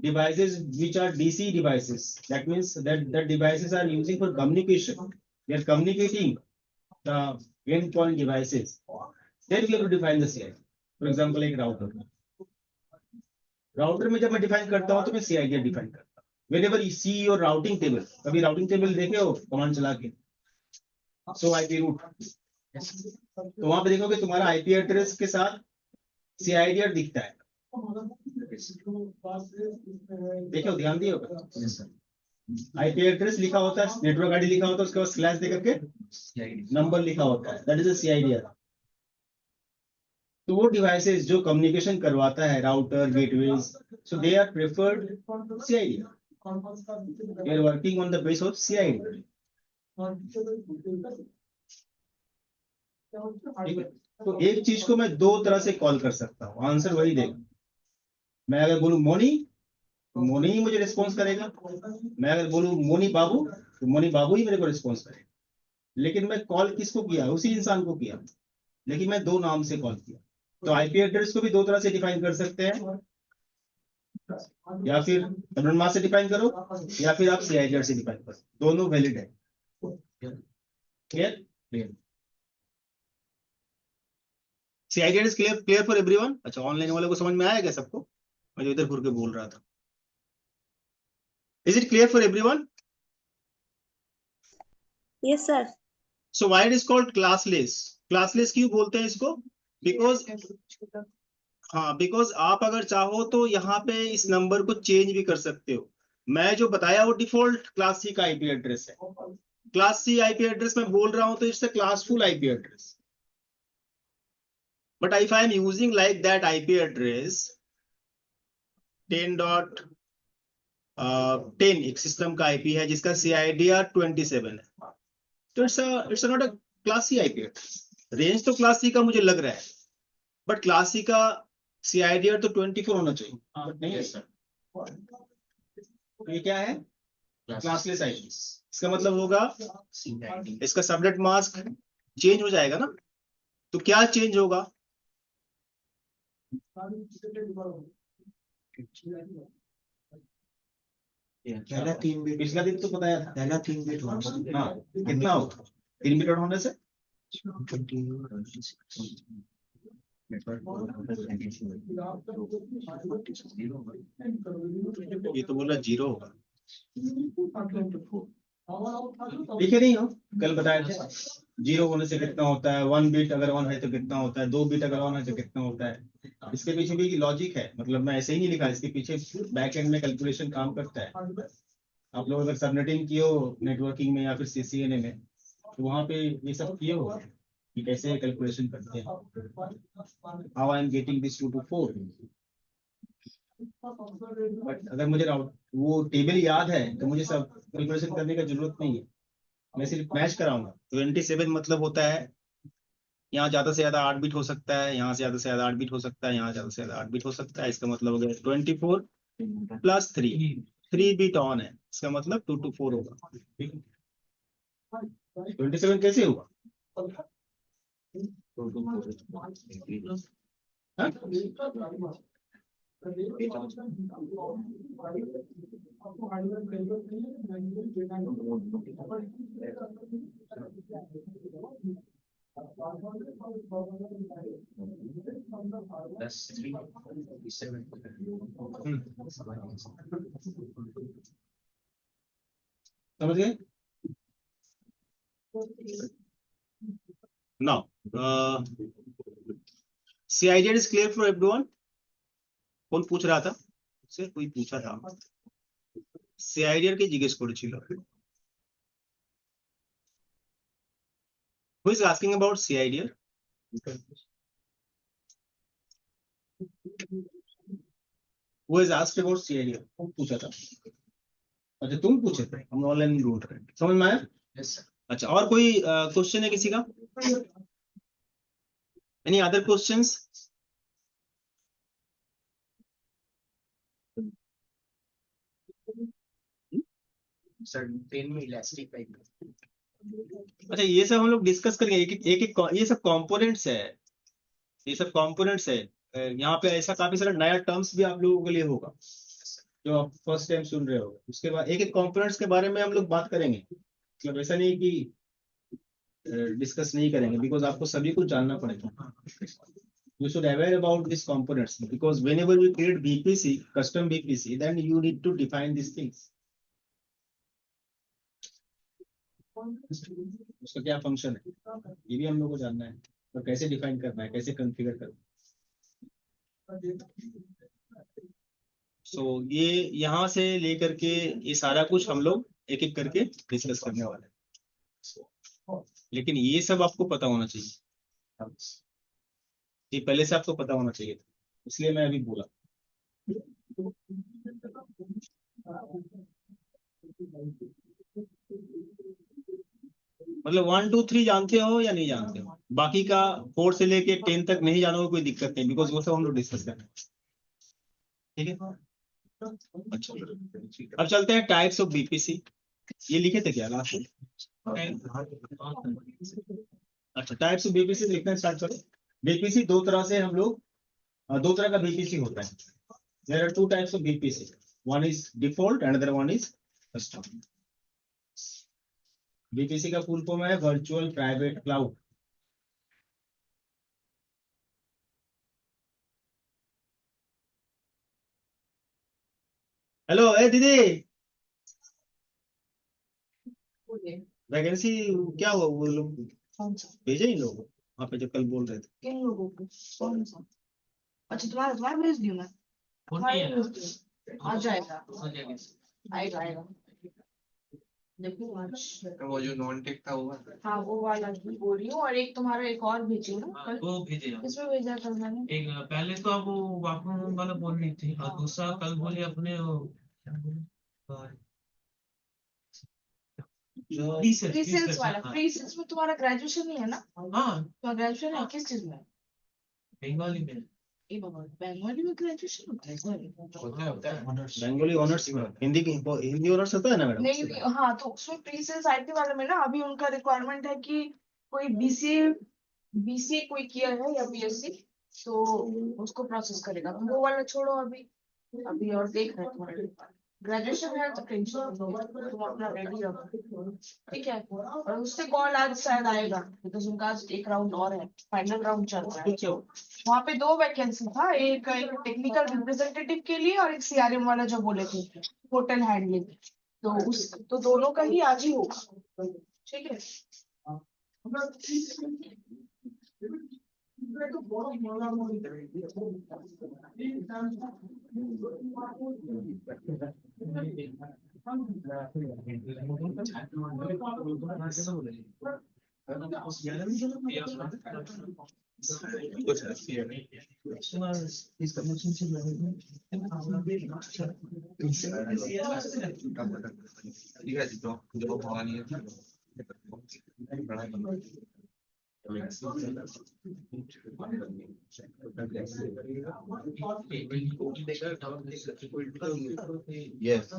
devices which are DC devices, that means that the devices are using for communication. They are communicating the endpoint devices. Then we have to define the CID. For example, एक router में जब मैं define करता हूँ तो मैं CID define करता हूँ। Whenever you see your routing table, कभी राउटिंग टेबल देखे हो कमांड चला के? So IP root, तो वहां पे देखोगे तुम्हारा IP एड्रेस के साथ CID दिखता है। देखो ध्यान दिए IP एड्रेस लिखा होता है, नेटवर्क ID लिखा होता है, उसके बाद स्लैश दे करके नंबर लिखा होता है, दैट इज अ CID। तो वो डिवाइसेस जो कम्युनिकेशन करवाता है, router, gateways, so they are preferred CID। They are working on the base of CID। ठीक है, तो एक चीज को मैं दो तरह से कॉल कर सकता हूँ, आंसर वही देगा। मैं अगर बोलूं मोनी, तो मोनी ही मुझे रिस्पॉन्स करेगा। मैं अगर बोलूं मोनी बाबू, तो मोनी बाबू ही मेरे को रिस्पॉन्स करेगा। लेकिन मैं कॉल किसको किया? उसी इंसान को किया, लेकिन मैं दो नाम से कॉल किया। तो IP एड्रेस को भी दो तरह से डिफाइन कर सकते हैं, या फिर सबनेट मास्क से डिफाइन करो, या फिर आप CID से डिफाइन करो, दोनों वैलिड है। Clear? CID is clear for everyone? अच्छा, ऑनलाइन वालों को समझ में आया क्या सबको? मैं जो इधर घूर के बोल रहा था, is it clear for everyone? Yes, sir. So why it is called classless? Classless क्यों बोलते हैं इसको? बिकॉज बिकॉज आप अगर चाहो तो यहाँ पे इस नंबर को चेंज भी कर सकते हो। मैं जो बताया वो डिफॉल्ट क्लास C का IP एड्रेस है। क्लास C IP एड्रेस में बोल रहा हूं तो it's a classful IP address. But if I am using like that IP address 10.10 एक सिस्टम का IP है जिसका CIDR 27 है, तो it's not a class C IP address. Range तो क्लास C का मुझे लग रहा है, बट क्लास C का CIDR तो 24 होना चाहिए, बट नहीं है सर। ये क्या है? Classless IP। इसका मतलब होगा इसका सबनेट मास्क चेंज हो जाएगा ना। तो क्या चेंज होगा? पहला 3 बिट, पिछला दिन तो बताया था, पहला 3 बिट होगा। हाँ, कितना होगा 3 बिट होने से? ये तो बोला 0 होगा, लिखे नहीं हो, कल बताया था। 0 होने से कितना होता है, 1 बिट अगर 1 है तो कितना होता है, 2 बिट अगर 1 है तो कितना होता है। इसके पीछे भी लॉजिक है, मतलब मैं ऐसे ही नहीं लिखा, इसके पीछे बैक एंड में कैलकुलेशन काम करता है। आप लोग अगर सबनेटिंग किए हो नेटवर्किंग में या फिर CCNA में, तो वहां पे ये सब किए हो कि कैसे कैलकुलेशन करते हैं। How I am getting this 2 to 4। But अगर मुझे वो टेबल याद है तो मुझे सब कैलकुलेशन करने का जरूरत नहीं है, मैं सिर्फ मैच कराऊंगा। 27 मतलब होता है यहाँ ज्यादा से ज्यादा 8 बिट हो सकता है, यहाँ से ज्यादा 8 बिट हो सकता है, यहाँ ज्यादा से ज्यादा 8 बिट हो सकता है। इसका मतलब हो गया 24 + 3 बिट ऑन है, इसका मतलब 2 to 4 होगा। ठीक है, 27 कैसे हुआ? समझ गए? Now CIDR is clear for everyone? कौन पूछ रहा था? से कोई पूछा था CIDR के জিজ্ঞেস করেছিল। Who is asking about CIDR? Who has asked about CIDR? कौन पूछा था? अच्छा तुम पूछे थे, हम ऑनलाइन ढूंढ रहे हैं, समझ में आया? Yes sir. अच्छा और कोई क्वेश्चन है किसी का? Any other questions? Sir train में इलास्टिक पाइप। अच्छा ये सब हम लोग डिस्कस करेंगे, एक ये सब कंपोनेंट्स है, ये सब कंपोनेंट्स है। यहाँ पे ऐसा काफी सारा नया टर्म्स भी आप लोगों के लिए होगा जो आप फर्स्ट टाइम सुन रहे हो। उसके बाद एक एक कंपोनेंट्स के बारे में हम लोग बात करेंगे, मतलब ऐसा नहीं कि डिस्कस नहीं करेंगे, बिकॉज आपको सभी कुछ जानना पड़ेगा। You should aware about these components because whenever you create BPC, custom BPC, then you need to define these things. उसका क्या फंक्शन है ये भी हम लोग को जानना है, और कैसे डिफाइन करना है, कैसे कॉन्फ़िगर करना है। सो ये यहाँ से लेकर के ये सारा कुछ हम लोग एक एक करके डिस्कस करने वाले हैं, लेकिन ये सब आपको पता होना चाहिए, ये पहले से आपको पता होना चाहिए था, इसलिए मैं अभी बोला। मतलब 1 2 3 जानते हो या नहीं जानते हो? बाकी का 4 से लेके 10 तक नहीं जानोगे कोई दिक्कत नहीं, बिकॉज वो सब हम लोग डिस्कस करेंगे, ठीक है? अच्छा अब चलते हैं टाइप्स ऑफ बीपीसी। ये लिखे थे क्या लास्ट में? अच्छा टाइप्स ऑफ बीपीसी लिखना स्टार्ट करो। बीपीसी दो तरह से हम लोग, दो तरह का बीपीसी होता है। There are 2 types of VPC, one is default and other one is custom. VPC का फुल फॉर्म है वर्चुअल प्राइवेट क्लाउड। हेलो ए दीदी, वैकेंसी क्या हुआ? वो लोग भेजे इन लोगों को वहाँ पे जो कल बोल रहे थे? किन लोगों को? कौन सा? अच्छा तुम्हारा भेज दियो मैं। आ जाएगा आएगा आएगा। देखो आज वो जो नॉन टेक था वो। हाँ वो वाला भी बोल रही हूँ, और एक तुम्हारा एक और भेजी ना कल। वो भेजे किसमें भेजा कल मैंने? एक पहले तो आप वो वापस वाला बोल रही थी, और दूसरा कल बोले अपने वो क्या बोले, फ्री सेल्स वाला। फ्री सेल्स में तुम्हारा ग्रेजुएशन ही है ना? हाँ तो ग्रेजुएशन है किस चीज में? बंगाली में। ए बाबा बंगाली में ग्रेजुएशन होता है? बंगाली ऑनर्स में हिंदी ऑनर्स होता है ना मैडम? नहीं नहीं हाँ, तो उसमें प्री सेल्स आईटी वाले में ना अभी उनका रिक्वायरमेंट है कि कोई बीसीए कोई किया है या बीएससी, तो उसको प्रोसेस करेगा। तो वो वाला छोड़ो अभी और देख रहे हैं तुम्हारे ग्रेजुएशन है तो टेंशन तुम अपना रेडी रखो, ठीक है? और उससे कॉल आज शायद आएगा, बिकॉज उनका आज एक राउंड और है, फाइनल राउंड चल रहा है। वहाँ पे 2 वैकेंसी था, एक टेक्निकल रिप्रेजेंटेटिव के लिए और एक सीआरएम वाला जो बोले थे होटल हैंडलिंग, तो दोनों का ही आज ही होगा, ठीक है? ठीक है जो भवानी है Yes.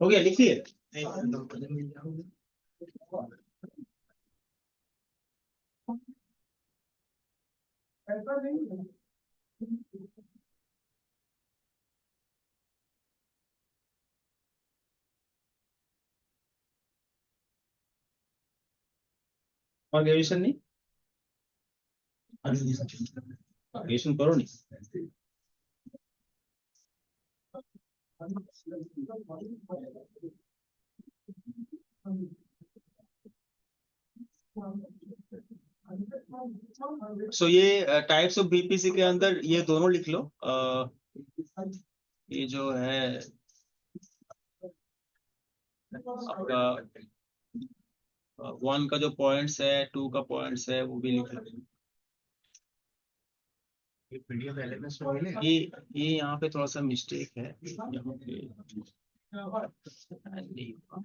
हो गया, लिखिए। और ग्रेजुएशन नहीं, ग्रेजुएशन करो नहीं। सो ये टाइप्स ऑफ बीपीसी के अंदर ये दोनों लिख लो। ये जो है आपका 1 का जो पॉइंट्स है, 2 का पॉइंट्स है, वो भी लिख लो। ये पीडीएफ एलएमएस में मिलेगा। ये यहाँ पे थोड़ा सा मिस्टेक है, यहाँ पे नहीं होगा।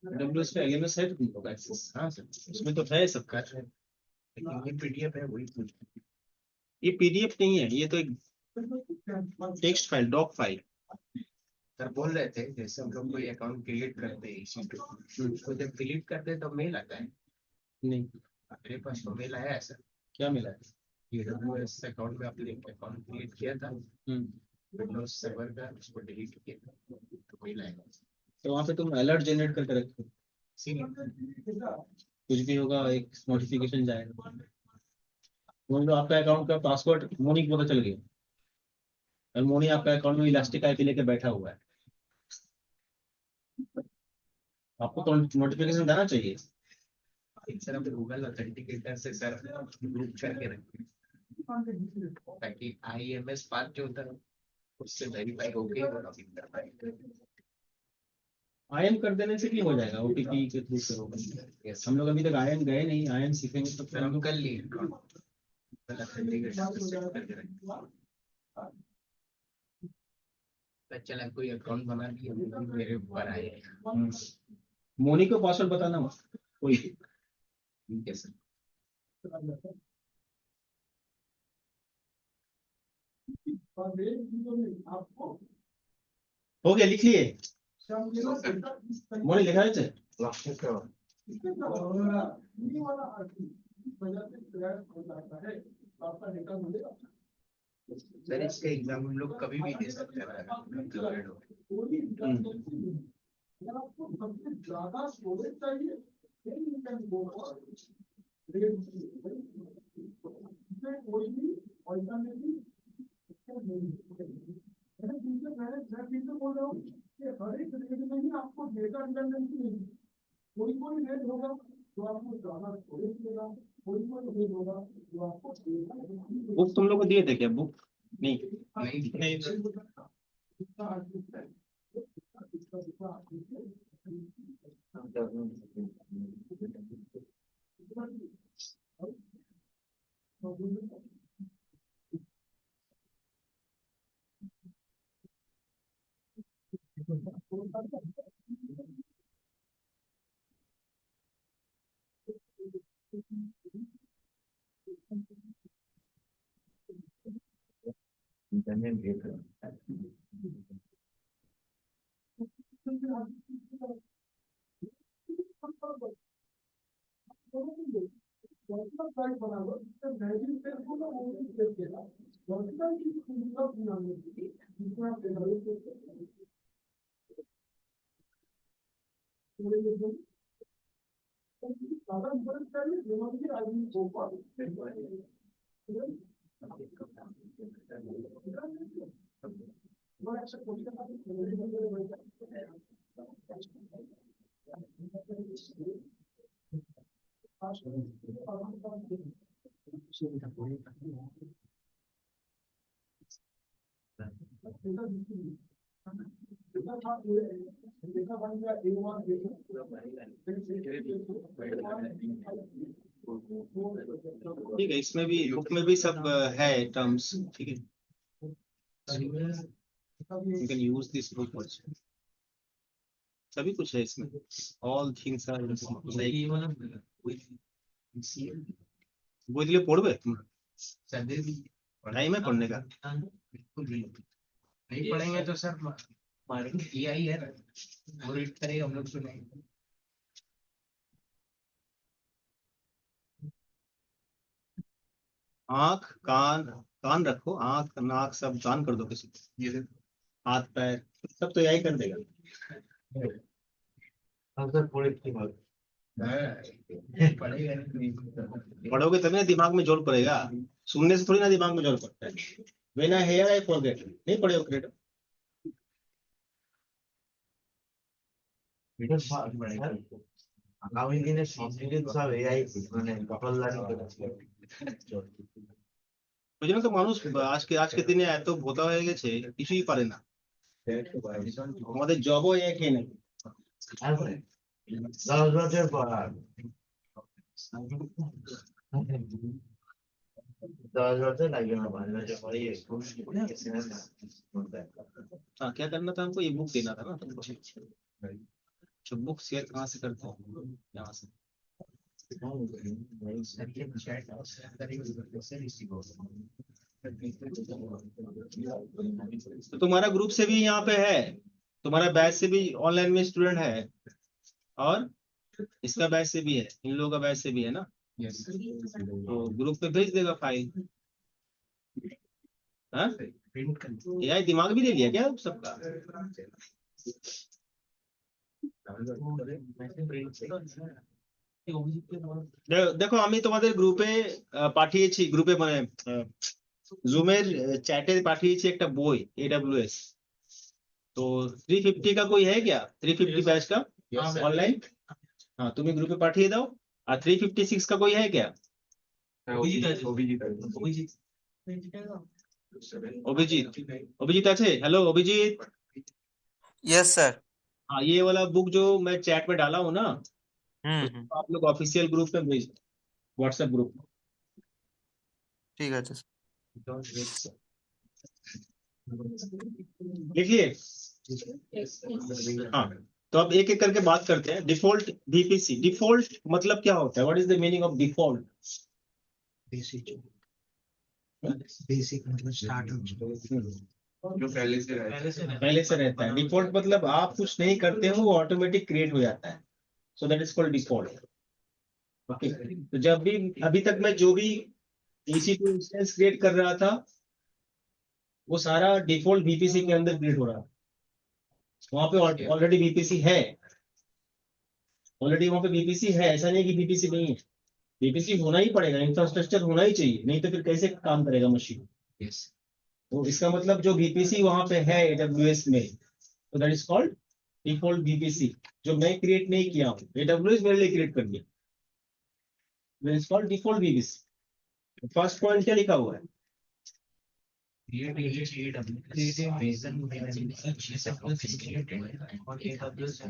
डब्ल्यूएस पे एलएमएस है तो तुम लोग एक्सेस। हाँ सर, उसमें तो है सबका। लेकिन ये पीडीएफ है, वही पूछ। ये पीडीएफ नहीं है, ये तो एक text file, doc file. Sir बोल रहे थे जैसे हम लोग कोई अकाउंट क्रिएट करते हैं इसी तो जब डिलीट करते हैं तो मेल आता है। नहीं, मेरे पास तो मेल आया है सर। क्या मिला है? AWS अकाउंट में आपने एक अकाउंट क्रिएट किया था विंडोज सर्वर का, उसको डिलीट किया तो मेल आएगा। तो वहाँ पे तुम अलर्ट जनरेट करके रखो, कुछ भी होगा एक नोटिफिकेशन जाएगा। मान लो आपका अकाउंट का पासवर्ड मोनी को पता चल गया, और मोनी आपका अकाउंट में इलास्टिक आईपी लेके बैठा हुआ है, आपको तो नोटिफिकेशन जाना चाहिए। सर अब गूगल ऑथेंटिकेटर से सर ग्रुप करके रखें ताकि IMS पाथ जो होता है उससे वेरीफाई होके वो लॉगिन कर पाए। आयन कर देने से भी हो जाएगा, ओटीपी के थ्रू से होगा। हम लोग अभी तक आयन गए नहीं, आयन सीखेंगे तो सर हम कर लिए ऑथेंटिकेटर से चेक करके रखें। चला कोई अकाउंट बना लिया मेरे ऊपर आए। मोनी को पासवर्ड बताना मत कोई। ठीक है सर। हो गया, लिख लिए? मोनी लिखा है? सर इसका एग्जाम हम लोग कभी भी दे सकते हैं। बुक तुम लोग को दिए थे क्या? बुक नहीं, नहीं ठीक है। इसमें भी बुक में भी सब है टर्म्स, ठीक है। You can use this book also. सभी कुछ है इसमें, all things are वो इसलिए पढ़ोगे तुम? टाइम है पढ़ने का? बिल्कुल भी नहीं पढ़ेंगे तो सर मारेंगे। किया ही है वो रीड करेगा, हम लोग सुनेंगे। आंख, कान, कान रखो, आंख नाक सब कान कर दो किसी को, ये देखो हाथ पैर सब तो यही कर देगा। सर पढ़े की बात पढ़ेगा नहीं। पढ़ोगे तभी ना दिमाग में जोर पड़ेगा, सुनने से थोड़ी ना दिमाग में जोर पड़ता है। When I here I forget, नहीं पढ़े हो क्रेडिट। এটা আগামী দিনে সব কিছু সব এআই মানে কপাল লাগানো ওই জন্য তো মানুষ আজকে দিনে এত ভোতা হয়ে গেছে, কিছুই পারে না। আমাদের জবও একই নাকি। তারপরে 10 বছর পর 10 বছর লাগবে না, 5 বছর পরে हाँ, क्या करना था हमको, ये बुक देना था ना तुमको। जो बुक शेयर कहाँ से करते हो, यहाँ से। तो तुम्हारा ग्रुप से भी यहाँ पे है, तुम्हारा बैच से भी ऑनलाइन में स्टूडेंट है, और इसका बैच से भी है, इन लोगों का बैच से भी है ना। तो ग्रुप पे भेज देगा फाइल। हाँ, AI दिमाग भी दे लिया क्या सबका। দেখো আমি তোমাদের গ্রুপে পাঠিয়েছি, গ্রুপে মানে জুমের চ্যাটে পাঠিয়েছি একটা বই AWS। तो 350 का कोई है क्या, 350 बैच का ऑनलाइन। हाँ, तुम्हें ग्रुपे पाठिए दाओ। और 356 का कोई है क्या। অভিজিৎ আছে, हेलो অভিজিৎ। Yes sir. हाँ, ये वाला बुक जो मैं चैट में डाला हूँ ना, हम्म। आप लोग ऑफिशियल ग्रुप में भेज, व्हाट्सएप ग्रुप। ठीक है सर। लिखिए। हाँ, तो अब एक एक करके बात करते हैं। डिफॉल्ट VPC, डिफॉल्ट मतलब क्या होता है, what is the meaning of default. Basic मतलब स्टार्टर। जो पहले से रहता है। डिफॉल्ट मतलब आप कुछ नहीं करते हो, ऑटोमेटिक क्रिएट हो जाता है। सो that is called default. Okay, तो जब भी अभी तक मैं जो भी EC2 इंस्टेंस क्रिएट कर रहा था, वो सारा डिफॉल्ट VPC के अंदर क्रिएट हो रहा है। वहां पे ऑलरेडी VPC है, ऑलरेडी वहां पे VPC है। ऐसा नहीं कि VPC नहीं है, VPC होना ही पड़ेगा, इंफ्रास्ट्रक्चर होना ही चाहिए, नहीं तो फिर कैसे काम करेगा मशीन। तो इसका मतलब जो VPC वहां पे है AWS में, तो that is called default VPC, जो मैं क्रिएट नहीं किया हूँ, AWS मेरे लिए क्रिएट कर दिया, that is called default VPC। First point क्या लिखा हुआ है,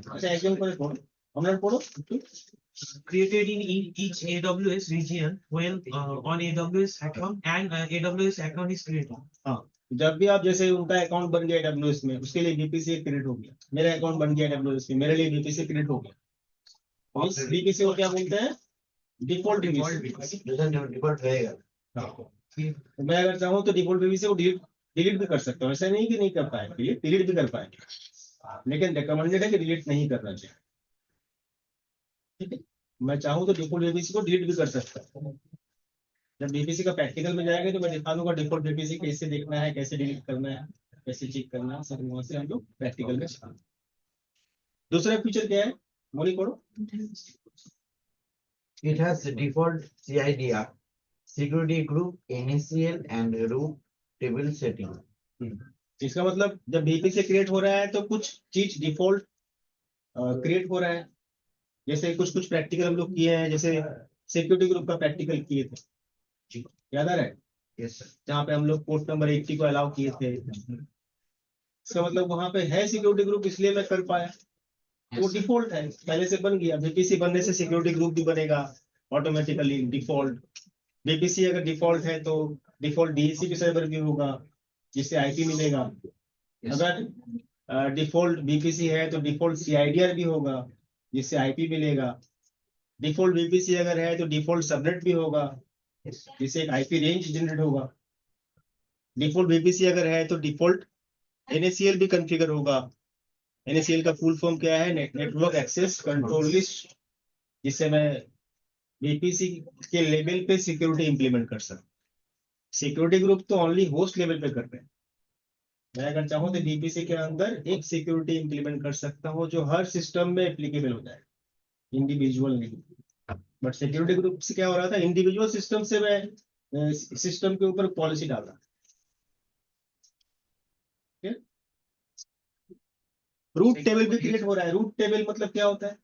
अच्छा एकदम করে পড়ো, আমরা পড়ো। Created in each AWS region when on AWS account and AWS account is created. हाँ, जब भी आप जैसे उनका अकाउंट बन गया AWS में, उसके लिए VPC क्रिएट हो गया। मेरा अकाउंट बन गया AWS में, मेरे लिए VPC क्रिएट हो गया। इस VPC को क्या बोलते हैं, डिफॉल्ट VPC। डिफॉल्ट रहेगा। तो मैं अगर चाहूँ तो डिफॉल्ट VPC को डिलीट भी कर सकता हूँ। ऐसा नहीं कि नहीं कर पाए, डिलीट भी कर पाएंगे, लेकिन रिकमेंडेड है कि डिलीट नहीं करना चाहिए। ठीक है, मैं चाहूँ तो डिफॉल्ट VPC को डिलीट भी कर सकता हूँ। जब VPC का प्रैक्टिकल में जाएंगे तो मैं दिखा दूंगा डिफॉल्ट VPC कैसे देखना है, कैसे डिलीट करना है, कैसे चेक करना है, सब वहां से हम लोग प्रैक्टिकल में सीखेंगे। दूसरा फीचर क्या है, मोनी पढ़ो। It has default CIDR, security group, NACL and root table setting. इसका मतलब जब VPC क्रिएट हो रहा है तो कुछ चीज डिफॉल्ट क्रिएट हो रहा है। जैसे कुछ प्रैक्टिकल हम लोग किए हैं, जैसे सिक्योरिटी ग्रुप का प्रैक्टिकल किए थे, याद आ रहा है। Yes sir. जहाँ पे हम लोग पोर्ट नंबर 80 को अलाउ किए थे। इसका मतलब वहां पे है सिक्योरिटी ग्रुप, इसलिए मैं कर पाया। वो डिफॉल्ट है, पहले से बन गया। VPC बनने से सिक्योरिटी ग्रुप भी बनेगा ऑटोमेटिकली, डिफॉल्ट। VPC अगर डिफॉल्ट है तो डिफॉल्ट DHCP सर्वर भी होगा, जिससे IP मिलेगा। अगर डिफॉल्ट VPC है तो डिफॉल्ट CIDR भी होगा, जिससे IP मिलेगा। डिफॉल्ट VPC अगर है तो डिफॉल्ट सबनेट भी होगा, जिससे एक IP रेंज जनरेट होगा। डिफॉल्ट VPC अगर है तो डिफॉल्ट NACL भी कॉन्फ़िगर होगा। NACL का फुल फॉर्म क्या है, नेटवर्क एक्सेस कंट्रोल लिस्ट, जिससे मैं VPC के लेवल पे सिक्योरिटी इंप्लीमेंट कर सकता हूं। सिक्योरिटी ग्रुप तो ओनली होस्ट लेवल पे कर रहे हैं। मैं अगर चाहूँ तो VPC के अंदर एक सिक्योरिटी इंप्लीमेंट कर सकता हूँ जो हर सिस्टम में एप्लीकेबल हो जाए, इंडिविजुअल नहीं। बट सिक्योरिटी ग्रुप से क्या हो रहा था, इंडिविजुअल सिस्टम से मैं सिस्टम के ऊपर पॉलिसी डाल रहा। रूट टेबल भी क्रिएट हो रहा है। रूट टेबल मतलब क्या होता है?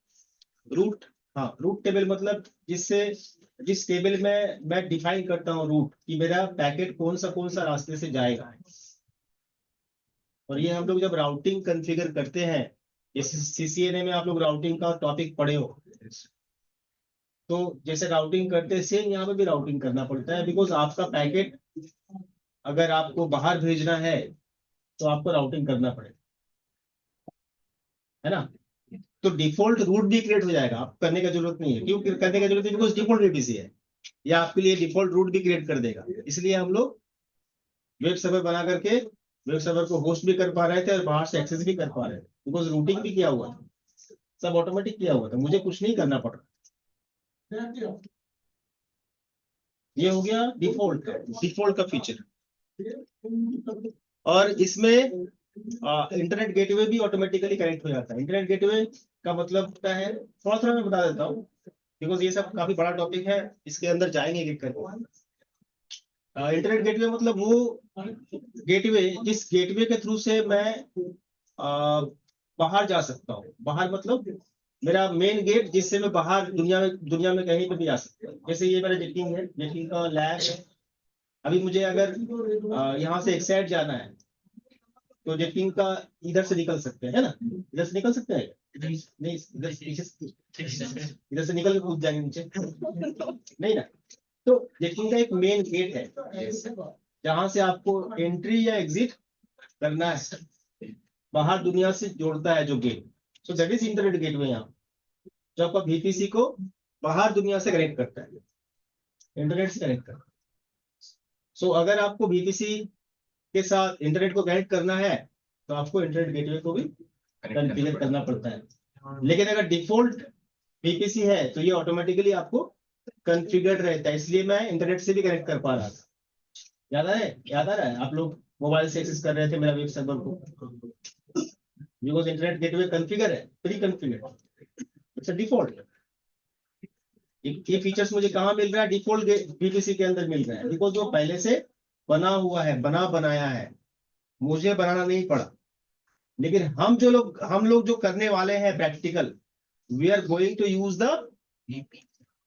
रूट, हाँ, रूट टेबल मतलब जिस टेबल में मैं डिफाइन करता हूँ रूट कि मेरा पैकेट कौन सा रास्ते से जाएगा। और ये हम लोग जब राउटिंग कॉन्फ़िगर करते हैं, जैसे CCNA में आप लोग राउटिंग का टॉपिक पढ़े हो, तो जैसे राउटिंग करते सेम यहाँ पे भी राउटिंग करना पड़ता है, बिकॉज आपका पैकेट अगर आपको बाहर भेजना है तो आपको राउटिंग करना पड़ेगा, है ना। तो डिफॉल्ट रूट भी क्रिएट हो जाएगा, आप करने का जरूरत नहीं है। क्यों करने का जरूरत है? बिकॉज डिफॉल्ट VPC है, या आपके लिए डिफॉल्ट रूट भी क्रिएट कर देगा। इसलिए हम लोग वेब सर्वर बना करके वेब सर्वर को होस्ट भी कर पा रहे थे और बाहर से एक्सेस भी कर पा रहे थे, बिकॉज रूटिंग भी किया हुआ था, सब ऑटोमेटिक किया हुआ था, मुझे कुछ नहीं करना पड़ रहा। ये हो गया डिफॉल्ट का फीचर। और इसमें इंटरनेट गेटवे भी ऑटोमेटिकली कनेक्ट हो जाता है। इंटरनेट गेटवे का मतलब होता है, थोड़ा मैं बता देता हूँ, बिकॉज ये सब काफी बड़ा टॉपिक है, इसके अंदर जाएंगे एक करके। इंटरनेट गेटवे मतलब वो गेटवे जिस गेटवे के थ्रू से मैं बाहर जा सकता हूँ। बाहर मतलब मेरा मेन गेट जिससे मैं बाहर दुनिया में कहीं पे भी जा सकता हूँ। जैसे ये मेरा जेटिंग है, जेटिंग का लैब है। अभी मुझे अगर यहाँ से एक साइड जाना है तो जेटिंग का इधर से निकल सकते हैं, है ना, इधर से निकल सकते हैं। नहीं, इधर से निकल के कूद जाएंगे नीचे, नहीं ना। तो जेटिंग का एक मेन गेट है जहां से आपको एंट्री या एग्जिट करना है, बाहर दुनिया से जोड़ता है जो gate. So that is internet gateway. यहाँ जो आपका VPC को बाहर दुनिया से कनेक्ट करता है, इंटरनेट से कनेक्ट करता है। सो अगर आपको VPC के साथ इंटरनेट को कनेक्ट करना है तो आपको इंटरनेट गेटवे को भी कॉन्फ़िगर करना पड़ता है। लेकिन अगर डिफॉल्ट VPC है तो ये ऑटोमेटिकली आपको कॉन्फ़िगर्ड रहता है, इसलिए मैं इंटरनेट से भी कनेक्ट कर पा रहा था। याद आ रहा है? आप लोग मोबाइल से एक्सेस कर रहे थे मेरा वेब सर्वर को, बिकॉज इंटरनेट गेटवे कॉन्फ़िगर है, pre configured, it's a default. ये फीचर्स मुझे कहाँ मिल रहा है? डिफॉल्ट VPC के अंदर मिल रहा है, बिकॉज वो पहले से बना हुआ है, बनाया है, मुझे बनाना नहीं पड़ा। लेकिन हम लोग जो करने वाले हैं practical, we are going to use the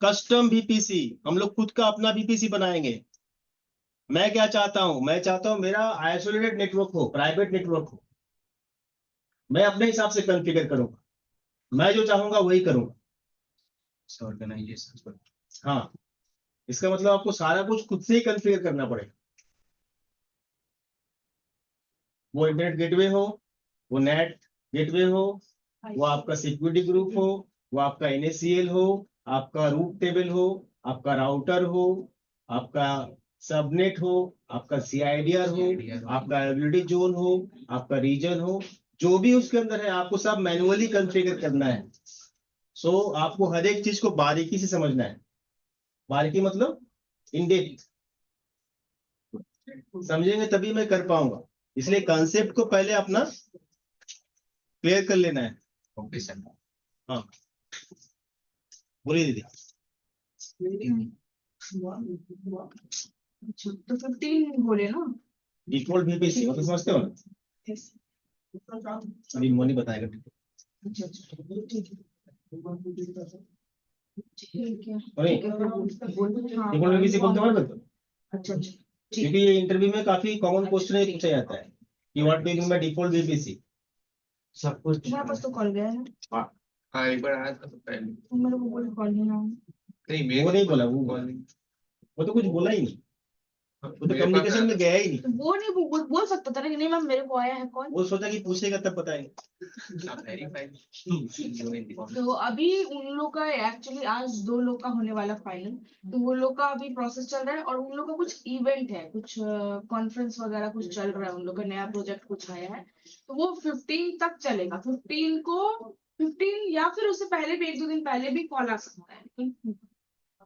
custom VPC। हम लोग खुद का अपना VPC बनाएंगे। मैं क्या चाहता हूं? मैं चाहता हूं मेरा आइसोलेटेड नेटवर्क हो, प्राइवेट नेटवर्क हो, मैं अपने हिसाब से कॉन्फ़िगर करूंगा, मैं जो चाहूंगा वही करूंगा। ऑर्गेनाइजेशन, हाँ, इसका मतलब आपको सारा कुछ खुद से ही कॉन्फ़िगर करना पड़ेगा। वो इंटरनेट गेटवे हो, वो नेट गेटवे हो, वो आपका सिक्योरिटी ग्रुप हो, वो आपका NACL हो, आपका रूट टेबल हो, आपका राउटर हो, आपका सबनेट हो, आपका CIDR हो, आपका एबिलिटी जोन हो, आपका रीजन हो, जो भी उसके अंदर है आपको सब मैनुअली कॉन्फ़िगर करना है। सो आपको हर एक चीज को बारीकी से समझना है। बारीकी मतलब इन डेप्थ समझेंगे तभी मैं कर पाऊंगा। इसलिए कॉन्सेप्ट को पहले अपना क्लियर कर लेना है। Okay sir. हाँ, बोलिए दीदी। अच्छा, तो 15 बोले ना? डिफॉल्ट VPC मतलब समझते हो ना? अभी मोनी बताएगा। अच्छा, ठीक है। अरे हाँ, डिफॉल्ट VPC बोलते हो ना? अच्छा, क्योंकि ये इंटरव्यू में काफी कॉमन क्वेश्चन पूछा जाता है कि what do you mean by default VPC। सब कुछ तुम्हारे पास तो कॉल गया है। हाँ, एक बार आया था तो पहले। तुम मेरे को बोल कॉल नहीं आया। नहीं, वो नहीं बोला, वो तो कुछ बोला ही नहीं, वो तो कम्युनिकेशन में गया ही नहीं। वो नहीं बोल सकता था ना कि नहीं मैम मेरे को आया है कॉल। वो सोचा कि पूछेगा तब बताएंगे। तो अभी उन लोग का एक्चुअली आज 2 लोग का होने वाला फाइनल, तो वो लोग का अभी प्रोसेस चल रहा है और उन लोग का कुछ इवेंट है, कुछ कॉन्फ्रेंस वगैरह कुछ चल रहा है, उन लोग का नया प्रोजेक्ट कुछ आया है, तो वो 15 तक चलेगा। 15 या फिर उससे पहले भी 1-2 दिन पहले भी कॉल आ सकता है।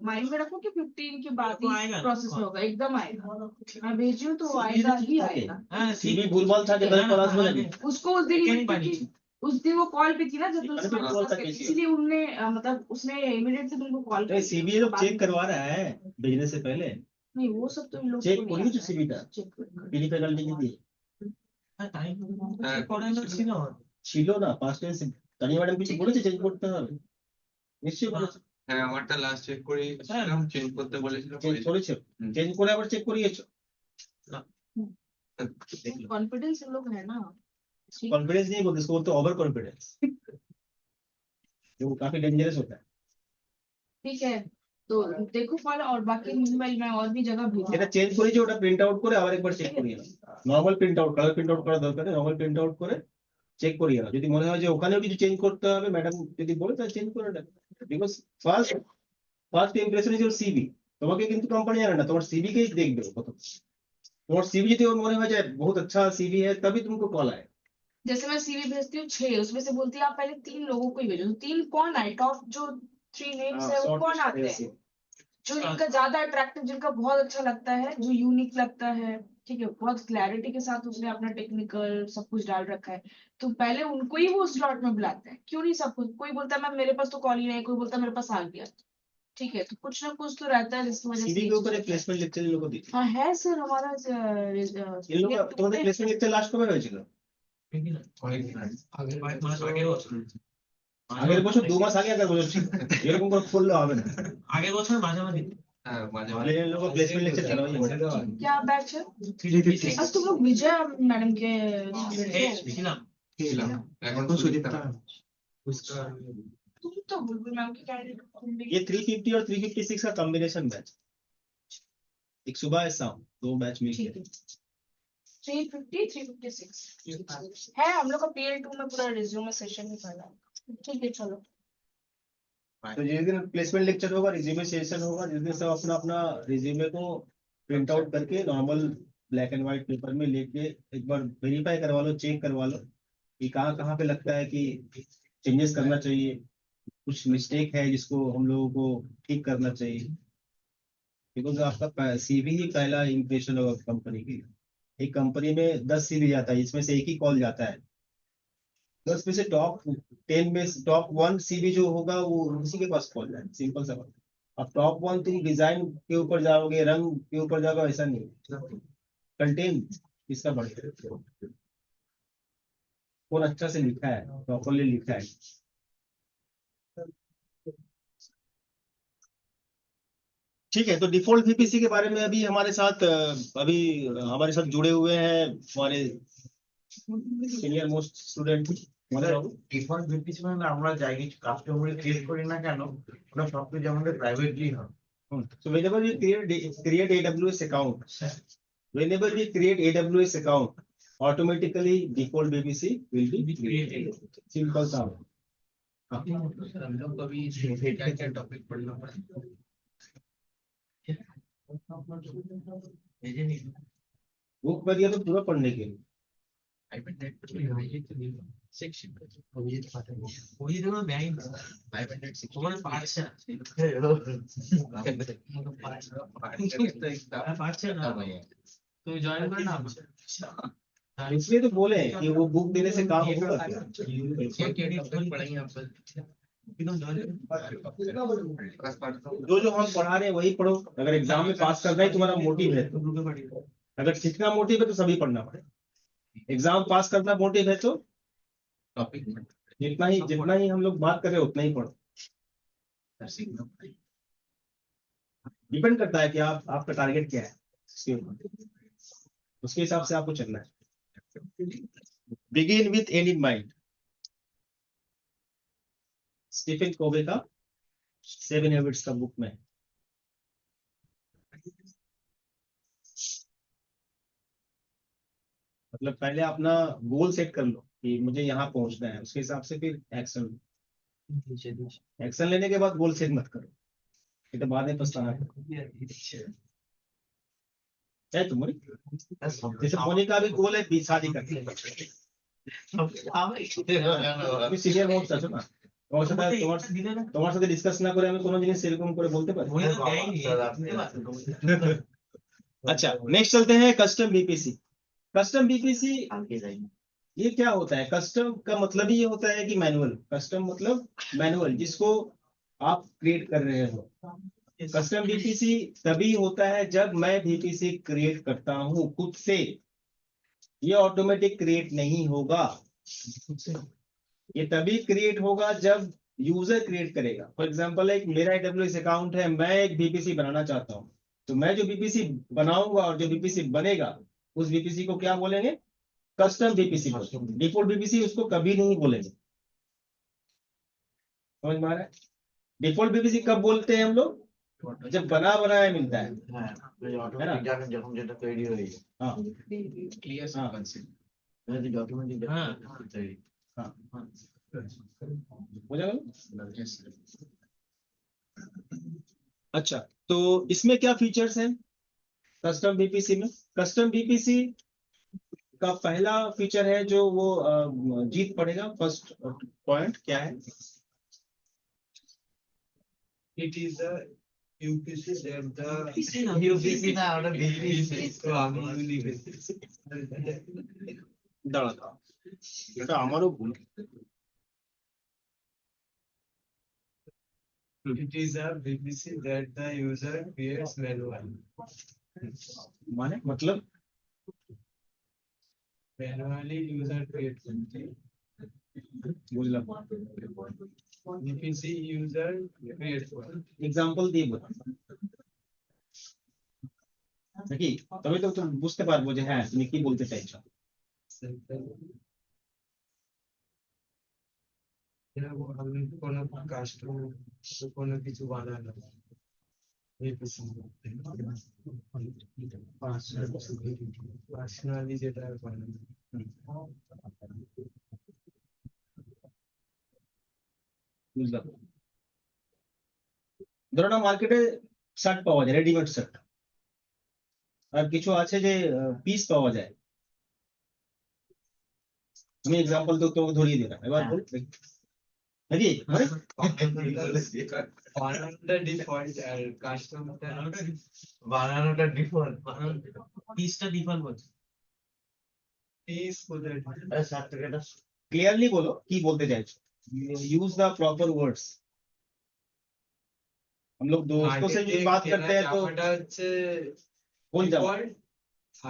माइंड में रखो कि 15 के बाद तो आएगा ही ना। प्रोसेस में होगा, एकदम आएगा। मैं भेजी हूँ तो वो आएगा ही आएगा। हाँ, सीवी भूलभाल था कि 10 क्लास में लगी? उसको उस दिन क्या ही पानी क्योंकि उस दिन वो कॉल पे थी ना जब अरे तुमसे तो call discuss करके करी, किया। इसीलिए उनने मतलब उसने इमीडिएटली तुमको कॉल नहीं, सीवी लोग चेक करवा रहा है भेजने से पहले। नहीं वो सब तो इन लोग चेक को नहीं करिए जो आता है। सीवी का चेक पीली फैकल्टी की थी ছিল ছিল না পাঁচ টেন্স তানি ম্যাডাম কিছু বলেছে চেঞ্জ করতে হবে? নিশ্চয়ই বলেছে। হ্যাঁ আমারটা লাস্ট চেক করেছিলাম, চেঞ্জ করতে বলেছিল, চেঞ্জ করেছো? চেঞ্জ করে আবার চেক করিয়েছো? कॉन्फिडेंस इन लोग है ना। ठीक कॉन्फिडेंस नहीं बोलते इसको, बोलते ओवर कॉन्फिडेंस, जो काफी डेंजरस होता है। ठीक है तो देखो कॉल और बाकी मोबाइल में और भी जगह এটা भेजा। চেঞ্জ করেছি, ওটা প্রিন্ট আউট করে আবার একবার চেক করিয়ে নাও। Normal print out, colour print out করা দরকার নেই, নরমাল প্রিন্ট আউট করে চেক করিয়ে নাও। যদি মনে হয় যে ওখানেও কিছু চেঞ্জ করতে হবে, ম্যাডাম যদি বলে তাহলে চেঞ্জ করে নেবে। Because first impression is your CV. তোমাকে কিন্তু কোম্পানি জানে না, তোমার सीवी কেই দেখবে প্রথম। তোমার सीवी যদি ওর মনে হয় যে बहुत अच्छा सीवी है तभी तुमको कॉल आए। जैसे मैं सीवी भेजती हूँ 6, उसमें से बोलती है आप पहले 3 लोगों को ही भेजो। तो 3 कौन आए? टॉप जो 3 नेम्स है वो कौन आते हैं? जो जिनका ज्यादा अट्रैक्टिव, जिनका बहुत अच्छा लगता है, जो यूनिक लगता है, ठीक है, बहुत क्लैरिटी के साथ उसने अपना टेक्निकल सब कुछ डाल रखा है, तो पहले उनको ही वो स्लॉट में बुलाते हैं। क्यों नहीं सब कुछ? कोई बोलता है मैम मेरे पास तो कॉल ही नहीं, कोई बोलता है मेरे पास आ गया। ठीक है, तो कुछ ना कुछ तो रहता है जिसकी वजह से सीवी ये के ऊपर चीज़ एक होता है। प्लेसमेंट लेक्चर इन लोगों को दी। हाँ है सर हमारा इन लोग তোমাদের প্লেসমেন্ট লেকচার লাস্ট কবে হয়েছিল? আগের বছর 2 মাস আগে, আগের বছর ছিল। এরকম করে করলে হবে না। আগের বছর মাঝামাঝি হ্যাঁ মাঝে তাহলে इन लोगों को प्लेसमेंट लेक्चर चलाओ। क्या बैच है? आज तुम लोग विजय मैडम के ছিলাম ছিলাম, এখন সুজিতা तुम तो बुलबुल मैम की कैंडिडेट। ये 350 और 356 का कॉम्बिनेशन बैच, एक सुबह है शाम, 2 बैच मिलके। ठीक है 350 356 है हम लोग का PL2 में पूरा रिज्यूमे सेशन ही पड़ा है। ठीक है चलो। तो जिस दिन प्लेसमेंट लेक्चर होगा, रिज्यूमे सेशन होगा, जिस दिन सब अपना अपना रिज्यूमे को प्रिंट आउट करके normal black and white paper में लेके एक बार वेरीफाई करवा लो, चेक करवा लो कि कहाँ कहाँ पे लगता है कि चेंजेस करना चाहिए, कुछ मिस्टेक है जिसको हम लोगों को ठीक करना चाहिए। बिकॉज आपका सीवी ही पहला इंप्रेशन होगा कंपनी की। एक कंपनी में 10 सीवी जाता है, इसमें से एक ही कॉल जाता है। 10 में से टॉप 10 में टॉप 1 सीवी जो होगा वो उसी के पास कॉल जाए, सिंपल सा बात। अब टॉप 1 तुम डिजाइन के ऊपर जाओगे, रंग के ऊपर जाओगे, ऐसा नहीं। कंटेंट इसका बढ़िया, कौन अच्छा से लिखा है, प्रॉपरली लिखा है। ठीक है, तो डिफॉल्ट VPC के बारे में अभी हमारे साथ जुड़े हुए हैं हमारे senior most student. Default VPC মানে আমরা যাই কিছু কাস্টমার ক্রিয়েট করি না কেন, ওটা সবকিছু আমাদের প্রাইভেটলি হয়। So whenever we create AWS account, automatically default VPC will be created. Simple सा। हम लोग कभी क्या क्या टॉपिक पढ़ना पड़ा? बुक पर दिया तो पूरा पढ़ने के लिए। ওই জন্য ব্যাংক তোমার পারছে না পারছে না তুমি জয়েন করে না इसलिए तो बोले हैं कि वो बुक देने से काम होगा क्या? क्या क्या टॉपिक पढ़ेंगे आप? जो जो हम पढ़ा रहे हैं वही पढ़ो। अगर एग्जाम में पास करना ही तुम्हारा मोटिव है तो, अगर सीखना मोटिव है तो सभी पढ़ना पड़ेगा। एग्जाम पास करना मोटिव है तो टॉपिक जितना ही हम लोग बात कर रहे हैं उतना ही पढ़ो। सीखना डिपेंड करता है कि आपका टारगेट क्या है, उसके हिसाब से आपको चलना है। Begin with end in mind, Stephen Covey का 7 हैबिट्स का बुक में। मतलब पहले अपना गोल सेट कर लो कि मुझे यहाँ पहुंचना है, उसके हिसाब से फिर एक्शन लो। एक्शन लेने के बाद गोल सेट मत करो, ये तो बाद में पछताना है तुम्हारी। जैसे मोनिका भी गोल है शादी करनी, सीनियर मोस्ट ना, তোমার সাথে বলতে তোমার এটা দিলে না তোমার সাথে ডিসকাস না করে আমি কোনো জিনিস এরকম করে বলতে পারি? ওই তো দেয়নি স্যার আপনি अच्छा नेक्स्ट चलते हैं कस्टम बीपीसी। कस्टम बीपीसी কালকে যাই ये क्या होता है? कस्टम का मतलब ही ये होता है कि मैनुअल। कस्टम मतलब मैनुअल, जिसको आप क्रिएट कर रहे हो। कस्टम बीपीसी तभी होता है जब मैं बीपीसी क्रिएट करता हूं खुद से। ये ऑटोमेटिक क्रिएट नहीं होगा। ये तभी क्रिएट होगा जब यूजर क्रिएट करेगा। फॉर एग्जांपल एक मेरा AWS अकाउंट है, मैं एक बीपीसी बनाना चाहता हूं, तो मैं जो बीपीसी बनाऊंगा और जो बीपीसी बनेगा उस बीपीसी को क्या बोलेंगे? Custom BPC. डिफॉल्ट बीपीसी उसको कभी नहीं बोलेंगे। समझ में आ रहा है? डिफॉल्ट बीपीसी कब बोलते हैं हम लोग? जब बना बनाया मिलता है। হ্যাঁ ওই অটোমেটিক যাবেন যখন যেটা তৈরি হয়ে যায় हाँ क्लियर हाँ। कॉन्सेप्ट। যদি অটোমেটিক হ্যাঁ। তৈরি हाँ हो जाएगा ना? अच्छा, तो इसमें क्या फीचर्स हैं कस्टम बीपीसी में? कस्टम बीपीसी का पहला फीचर है जो वो जीत पड़ेगा। फर्स्ट पॉइंट क्या है? It is a UPC that the UPC না ওটা বিপিসি তো আমি দাঁড়া দাঁড়া, এটা আমারও ভুল। It is a VPC that the user creates manually. माने मतलब Manually user creates বুঝলাম। VPC user creates one. Example দিয়ে বল নাকি, তবে তো বুঝতে পারবো যে হ্যাঁ তুমি কি বলতে চাইছো। যেরকম আমি কোনো কাস্টমার কোনো কিছু বানানো পার্সোনালি যেটা বানানো বুঝলাম। ধরো না মার্কেটে শার্ট পাওয়া যায়, রেডিমেড শার্ট, আর কিছু আছে যে পিস পাওয়া যায়। আমি এক্সাম্পল তো তোমাকে ধরিয়ে দিলাম, এবার বল নাকি বানানোটা ডিফল্ট আর কাস্টমারটা বানানোটা ডিফল্ট পিসটা ডিফল্ট বলছে পিস কোথায় সার্টিফিকেট क्लियरली बोलो কি বলতে চাইছো। Use the proper words. हम लोग दोस्तों से भी बात करते हैं तो জামাটা হচ্ছে कौन जावा, default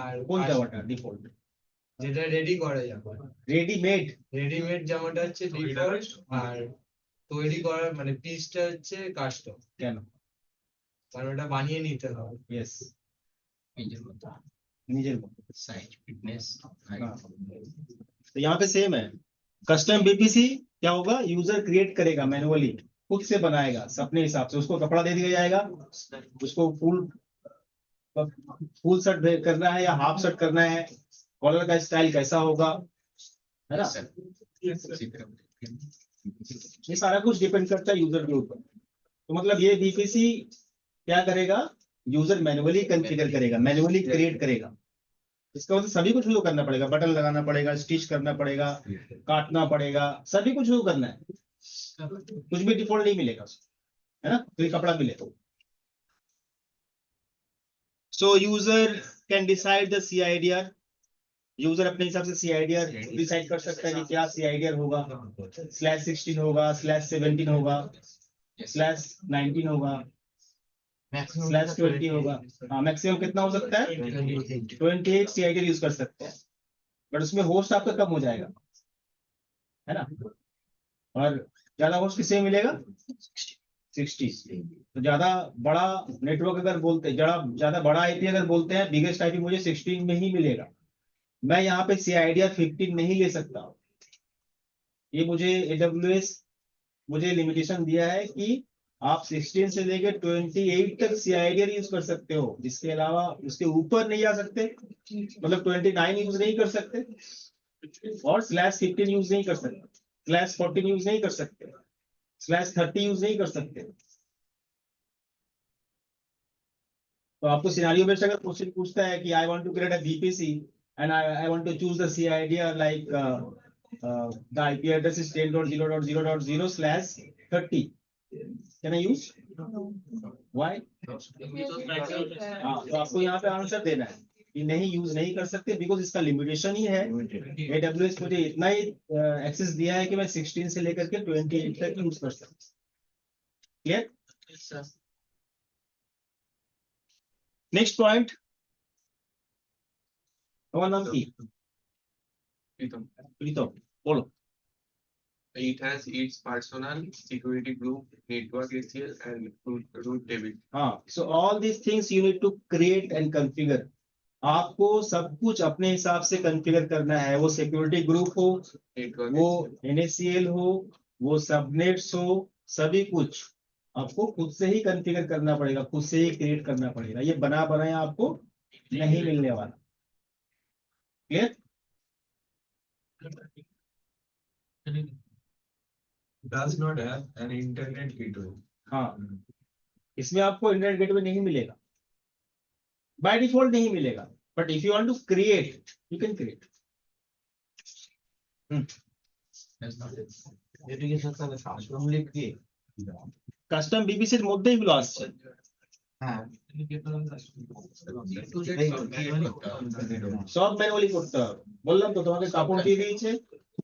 আর कौन जावाটা डिफॉल्ट, যেটা রেডি করা জামা रेडीमेड। রেডিমেড জামাটা হচ্ছে ডিফল্ট আর তৈরি করা মানে পিসটা হচ্ছে কাস্টম, কেন? কারণ ওটা বানিয়ে নিতে হবে। यस, নিজের মতো নিজের মতো। Size fitness. हाँ। तो यहाँ पे सेम है। कस्टम बीपीसी क्या होगा? यूजर क्रिएट करेगा मैनुअली, खुद से बनाएगा अपने हिसाब से। उसको कपड़ा दे दिया जाएगा, उसको फुल शर्ट करना है या हाफ शर्ट करना है, कॉलर का स्टाइल कैसा होगा, है ना? ये सारा कुछ डिपेंड करता है यूजर के ऊपर। तो मतलब ये बीपीसी क्या करेगा? यूजर मैनुअली कॉन्फ़िगर करेगा, मैनुअली क्रिएट करेगा। इसका मतलब सभी कुछ वो करना पड़ेगा, बटन लगाना पड़ेगा, स्टिच करना पड़ेगा, काटना पड़ेगा, सभी कुछ वो करना है। कुछ भी डिफॉल्ट नहीं मिलेगा, है ना? तो ये कपड़ा मिले तो। सो user can decide the CIDR। User अपने हिसाब से CIDR डिसाइड कर सकता है कि क्या CIDR होगा। /16 होगा, /17 होगा, /19 होगा, /20 होगा। हाँ, मैक्सिमम कितना हो सकता है? 28 CIDR यूज कर सकते हैं, बट उसमें होस्ट आपका कम हो जाएगा, है ना? और ज्यादा होस्ट किसे मिलेगा? 60। तो ज्यादा बड़ा नेटवर्क अगर बोलते हैं, ज्यादा बड़ा IP अगर बोलते हैं, बिगेस्ट IP मुझे 16 में ही मिलेगा। मैं यहाँ पे CIDR 15 नहीं ले सकता। ये मुझे AWS मुझे लिमिटेशन दिया है कि आप 16 से लेकर 28 तक CIDR यूज कर सकते हो, जिसके अलावा उसके ऊपर नहीं जा सकते। मतलब 29 यूज नहीं कर सकते और /15 यूज नहीं कर सकते, /14 यूज नहीं कर सकते, /30 यूज नहीं कर सकते। तो आपको सिनेरियो बेस्ड अगर क्वेश्चन पूछता है कि I want to create a VPC and I want to choose the CIDR like the IP address is 10.0.0.0/30. Can I use? Why? हाँ, तो आपको यहाँ पे आंसर देना है कि नहीं यूज नहीं कर सकते, बिकॉज इसका लिमिटेशन ही है AWS मुझे इतना ही एक्सेस दिया है कि मैं 16 से लेकर के 28 तक यूज कर सकता हूँ। क्लियर? नेक्स्ट पॉइंट, नाम की प्रीतम बोलो। It has its personal security group, network ACL, and root table. हाँ, so all these things you need to create and configure. आपको सब कुछ अपने हिसाब से कॉन्फ़िगर करना है, वो सिक्योरिटी ग्रुप हो, Network वो NACL हो, वो सबनेट्स हो, सभी कुछ आपको खुद से ही कॉन्फ़िगर करना पड़ेगा, खुद से ही क्रिएट करना पड़ेगा। ये बना बनाया आपको नहीं मिलने वाला। Clear? Does not have an internet gateway. हाँ, इसमें आपको इंटरनेट गेटवे नहीं मिलेगा, बाय डिफॉल्ट नहीं मिलेगा, but if you want to create you can create. Education service Ashram লিখে কাস্টম বিবিসির মধ্যেই এগুলো আসছে। হ্যাঁ সব ম্যানুয়ালি করতে হবে। বললাম তো তোমাকে কাপড় দিয়ে দিয়েছে,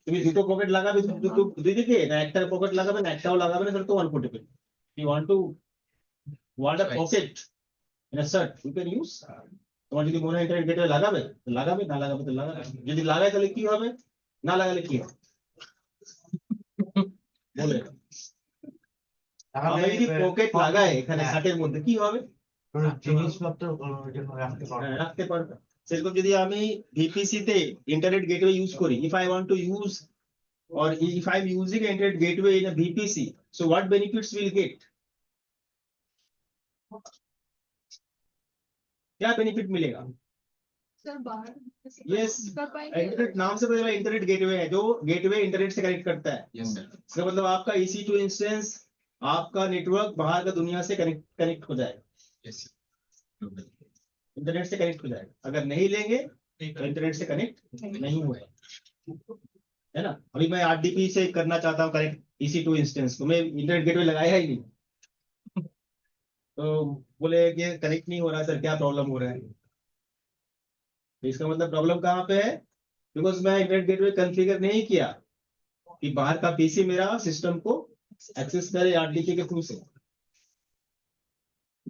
তুমি দুটো পকেট লাগাবে, দুটো দুই দিকে, না একটা পকেট লাগাবে না একটাও লাগাবে না, তাহলে তো unportable. You want a pocket in a shirt you can use. তোমার যদি মনে হয় ইন্টারনেট গেটওয়ে লাগাবে তো লাগাবে, না লাগাবে তো লাগাবে। যদি লাগায় তাহলে কি হবে, না লাগালে কি হবে বলে। আমি যদি পকেট লাগাই এখানে শার্টের মধ্যে কি হবে, জিনিসপত্র জন্য রাখতে পারবে। রাখতে পারবে। সেরকম যদি আমি ভিপিসি তে ইন্টারনেট গেটওয়ে ইউজ করি, if I want to use or if I'm using an internet gateway in a VPC, so what benefits will get? क्या बेनिफिट मिलेगा? सर बाहर यस, इंटरनेट नाम से पता चला इंटरनेट गेटवे है, जो गेटवे इंटरनेट से कनेक्ट करता है। Yes, sir. इसका मतलब आपका EC2 इंस्टेंस, आपका नेटवर्क बाहर का दुनिया से कनेक्ट हो जाएगा, Yes, sir. इंटरनेट से कनेक्ट हो जाएगा। अगर नहीं लेंगे तो इंटरनेट से कनेक्ट नहीं होगा, है ना। अभी मैं RDP से करना चाहता हूँ कनेक्ट EC2 इंस्टेंस को, मैं इंटरनेट गेटवे लगाया ही नहीं, तो बोले कि कनेक्ट नहीं हो रहा सर, क्या प्रॉब्लम हो रहा है। तो इसका मतलब प्रॉब्लम कहाँ पे है, बिकॉज मैं इंटरनेट गेटवे कॉन्फ़िगर नहीं किया कि बाहर का पीसी मेरा सिस्टम को एक्सेस करे RDP के थ्रू से।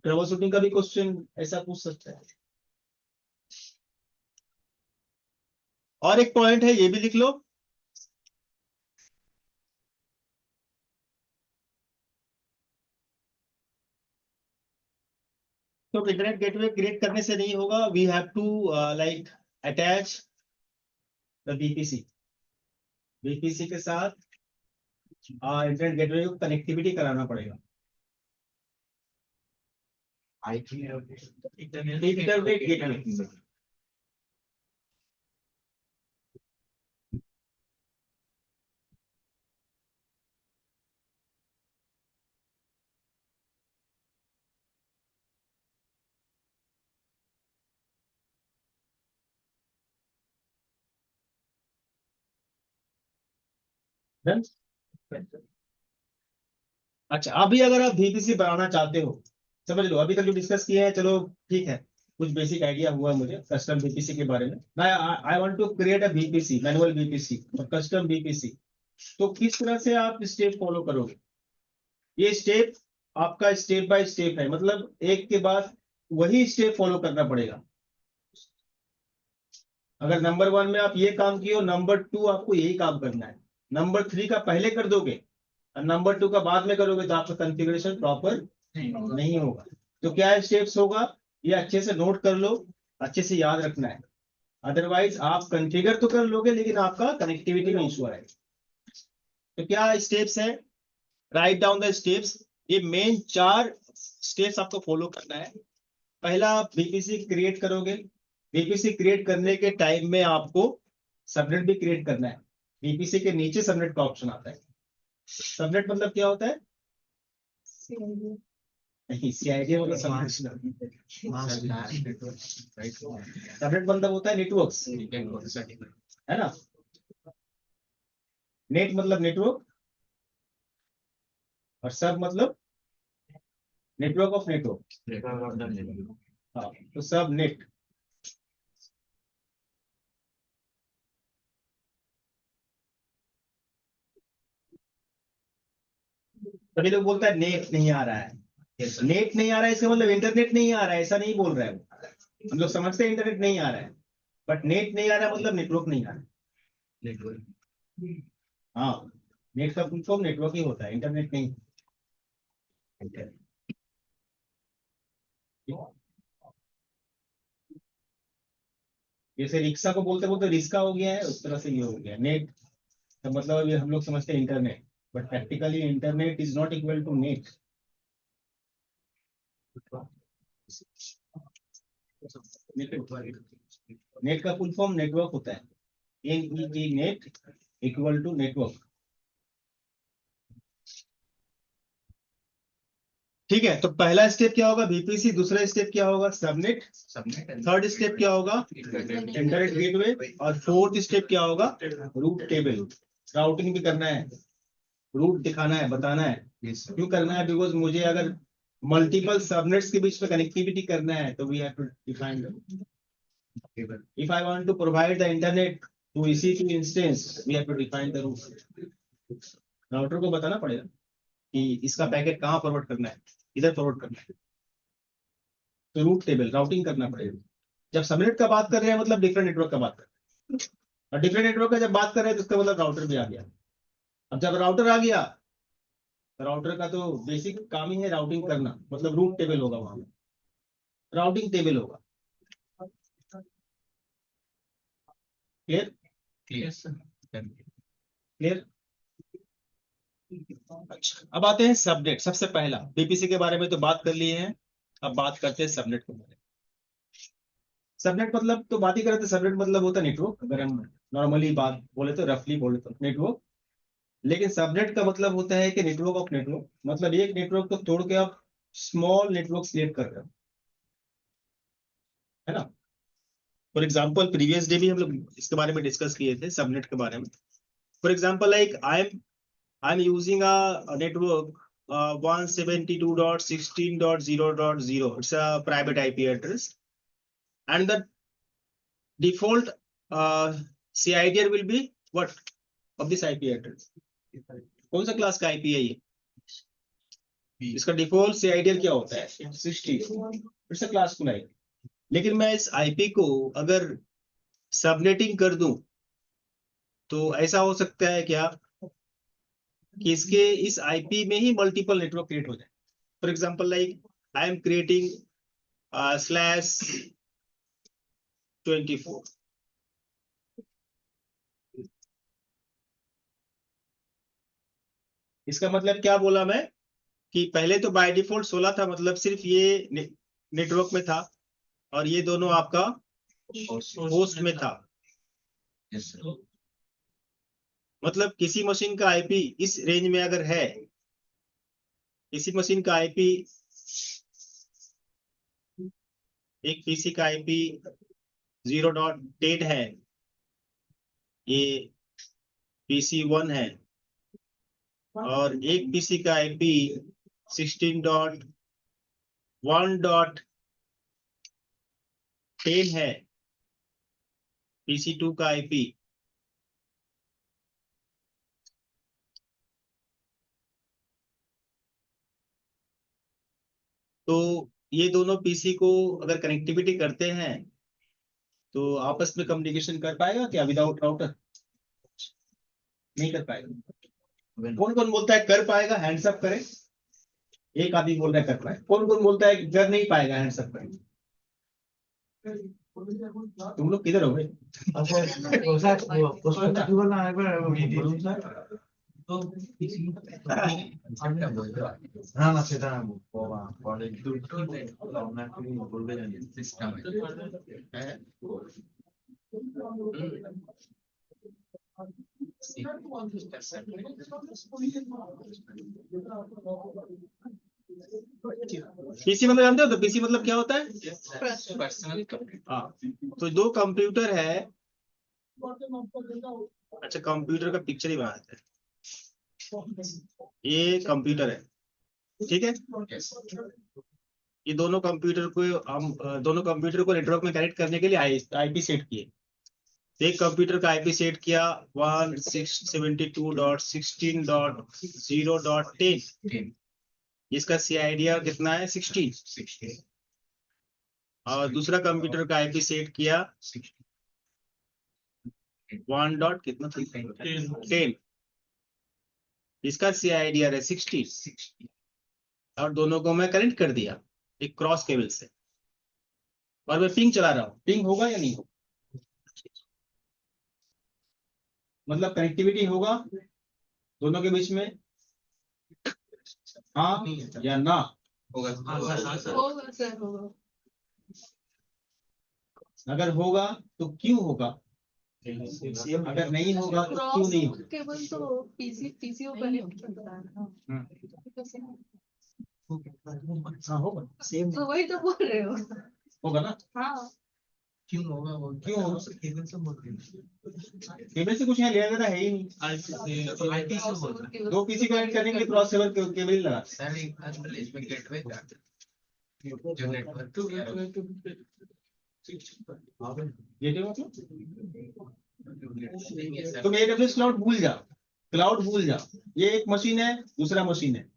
ट्रबल शूटिंग का भी क्वेश्चन ऐसा पूछ सकता है। और एक पॉइंट है, ये भी लिख लो, तो इंटरनेट गेटवे क्रिएट करने से नहीं होगा, we have to like attach the VPC के साथ इंटरनेट गेटवे को कनेक्टिविटी कराना पड़ेगा। Internet gateway Done? अच्छा, अभी अगर आप VPC बनाना चाहते हो, समझ लो अभी तक जो डिस्कस किया है, चलो ठीक है, कुछ बेसिक आइडिया हुआ मुझे कस्टम VPC के बारे में। I want to create a VPC, manual VPC और कस्टम VPC, तो किस तरह से आप स्टेप फॉलो करोगे। ये स्टेप आपका स्टेप बाय स्टेप है, मतलब एक के बाद वही स्टेप फॉलो करना पड़ेगा। अगर नंबर 1 में आप ये काम किए, नंबर 2 आपको यही काम करना है, नंबर 3 का पहले कर दोगे और नंबर 2 का बाद में करोगे तो आपका कॉन्फ़िगरेशन प्रॉपर नहीं होगा। तो क्या स्टेप्स होगा, ये अच्छे से नोट कर लो, अच्छे से याद रखना है, अदरवाइज आप कॉन्फ़िगर तो कर लोगे लेकिन आपका कनेक्टिविटी में इशू आएगा। तो क्या स्टेप्स है, राइट डाउन द स्टेप्स। ये मेन 4 स्टेप्स आपको फॉलो करना है। पहला, आप VPC क्रिएट करोगे, VPC क्रिएट करने के टाइम में आपको सबनेट भी क्रिएट करना है। VPC के नीचे सबनेट का ऑप्शन आता है। सबनेट मतलब क्या होता है, नहीं CID मतलब सबनेट मतलब होता है नेटवर्क्स, है ना। नेट मतलब नेटवर्क और सब मतलब नेटवर्क ऑफ नेटवर्क। हाँ, तो सब नेट। सभी लोग बोलता है नेट नहीं आ रहा है, नेट नहीं आ रहा है इसका मतलब इंटरनेट नहीं आ रहा है, ऐसा नहीं बोल रहा है वो। हम लोग समझते हैं इंटरनेट नहीं आ रहा है, बट नेट नहीं आ रहा है मतलब नेटवर्क नहीं आ रहा है। हाँ, नेट का फुल फॉर्म नेटवर्क ही होता है, इंटरनेट नहीं। जैसे रिक्शा को बोलते बोलते रिक्शा हो गया है, उस तरह से ये हो गया नेट का मतलब अभी हम लोग समझते हैं internet, but practically internet is not equal to net. Net का फुल फॉर्म नेटवर्क होता है, नेट इक्वल टू नेटवर्क। ठीक है, तो पहला स्टेप क्या होगा बीपीसी, दूसरा स्टेप क्या होगा सबनेट, थर्ड स्टेप क्या होगा इंटरनेट गेटवे, और फोर्थ स्टेप क्या होगा रूट टेबल। राउटिंग भी करना है, रूट दिखाना है, बताना है। क्यों करना है? बिकॉज मुझे अगर मल्टीपल सबनेट्स के बीच में कनेक्टिविटी करना है तो we have to define the, if I want to provide the internet to EC2 instance we have to define the route. Router को बताना पड़ेगा कि इसका पैकेट कहाँ फॉरवर्ड करना है, इधर फॉरवर्ड करना है, तो रूट टेबल राउटिंग करना पड़ेगा। जब सबनेट का बात कर रहे हैं मतलब डिफरेंट नेटवर्क का बात कर रहे हैं, और डिफरेंट नेटवर्क का जब बात कर रहे हैं तो उसका मतलब राउटर भी आ गया। अब जब राउटर आ गया, राउटर का तो बेसिक काम ही है राउटिंग करना, मतलब रूट टेबल होगा, वहां राउटिंग टेबल होगा। क्लियर? क्लियर? अच्छा, अब आते हैं सबनेट। सबसे पहला बीपीसी के बारे में तो बात कर लिए हैं, अब बात करते हैं सबनेट के बारे में। सबनेट मतलब तो बात ही करते, सबनेट मतलब होता है नेटवर्क। अगर हम नॉर्मली बात बोले तो रफली बोले तो नेटवर्क, लेकिन सबनेट का मतलब होता है कि नेटवर्क ऑफ नेटवर्क, मतलब एक नेटवर्क को तोड़ के आप स्मॉल नेटवर्क क्रिएट कर रहे हो, है ना। फॉर एग्जाम्पल प्रीवियस डे भी हम लोग इसके बारे में डिस्कस किए थे सबनेट के बारे में। For example like I am using a network 172.16.0.0, it's a private IP address, and the default CIDR will be what of this IP address? कौन सा क्लास का IP है ये? इसका डिफॉल्ट CIDR क्या होता है? 60, it's a classful IP। लेकिन मैं इस IP को अगर सबनेटिंग कर दूं तो ऐसा हो सकता है क्या कि इसके इस IP में ही मल्टीपल नेटवर्क क्रिएट हो जाए। For example like I am creating /24, इसका मतलब क्या बोला मैं कि पहले तो बाय डिफॉल्ट 16 था, मतलब सिर्फ ये नेटवर्क में था, और ये दोनों आपका होस्ट में था। मतलब किसी मशीन का IP इस रेंज में अगर है, किसी मशीन का IP, एक PC का IP 0.8 है, ये PC1 है, और एक PC का IP 16.1.10 है, PC2 का IP। तो ये दोनों PC को अगर कनेक्टिविटी करते हैं तो आपस में कम्युनिकेशन कर पाएगा क्या विदाउट राउटर? नहीं कर पाएगा। कौन कौन बोलता है कर पाएगा? हैंड्स अप करें। एक आदमी बोल रहा है कर पाएगा। कौन कौन बोलता है कि कर नहीं पाएगा? हैंड्स अप करें। तुम लोग किधर हो गए? না না সেটা না বাবা পরে আপনার কি বলবে জানি सिस्टम है। PC मतलब जानते हो? तो PC मतलब क्या होता है? पर्सनल हाँ, तो दो कंप्यूटर है, अच्छा, कंप्यूटर का पिक्चर ही बना देते हैं। ये कंप्यूटर है, ठीक है। ये दोनों कंप्यूटर को हम दोनों कंप्यूटर को नेटवर्क में कनेक्ट करने के लिए आईपी सेट किए। एक कंप्यूटर का आईपी सेट किया 172.16.0.10, इसका CIDR कितना है 16। और दूसरा कंप्यूटर का आईपी सेट किया 1 डॉट कितना 10, इसका CIDR है 60। और दोनों को मैं कनेक्ट कर दिया एक क्रॉस केबल से, और मैं पिंग चला रहा हूँ। पिंग होगा या नहीं होगा? मतलब कनेक्टिविटी होगा दोनों के बीच में, हाँ या ना? होगा होगा सर, होगा। अगर होगा तो क्यों होगा, अगर नहीं होगा तो क्यों नहीं होगा? केवल तो पीसीओ कनेक्ट करता है ना। हाँ होगा, सेम तो वही तो बोल रहे हो। होगा ना। हाँ, क्यों होगा? क्यों होगा? केबल से बोल रहे हैं। केबल से कुछ यहाँ लिया गया है ही नहीं। आईपी से बोल रहे हैं। दो पीसी कनेक्ट करने के लिए क्रॉस केबल ही लगा। सर एक आजकल इसमें गेटवे था जो नेटवर्क गेटवे मतलब नहीं है सर। तुम AWS क्लाउड भूल जाओ, क्लाउड भूल जाओ। ये एक मशीन है, दूसरा मशीन है।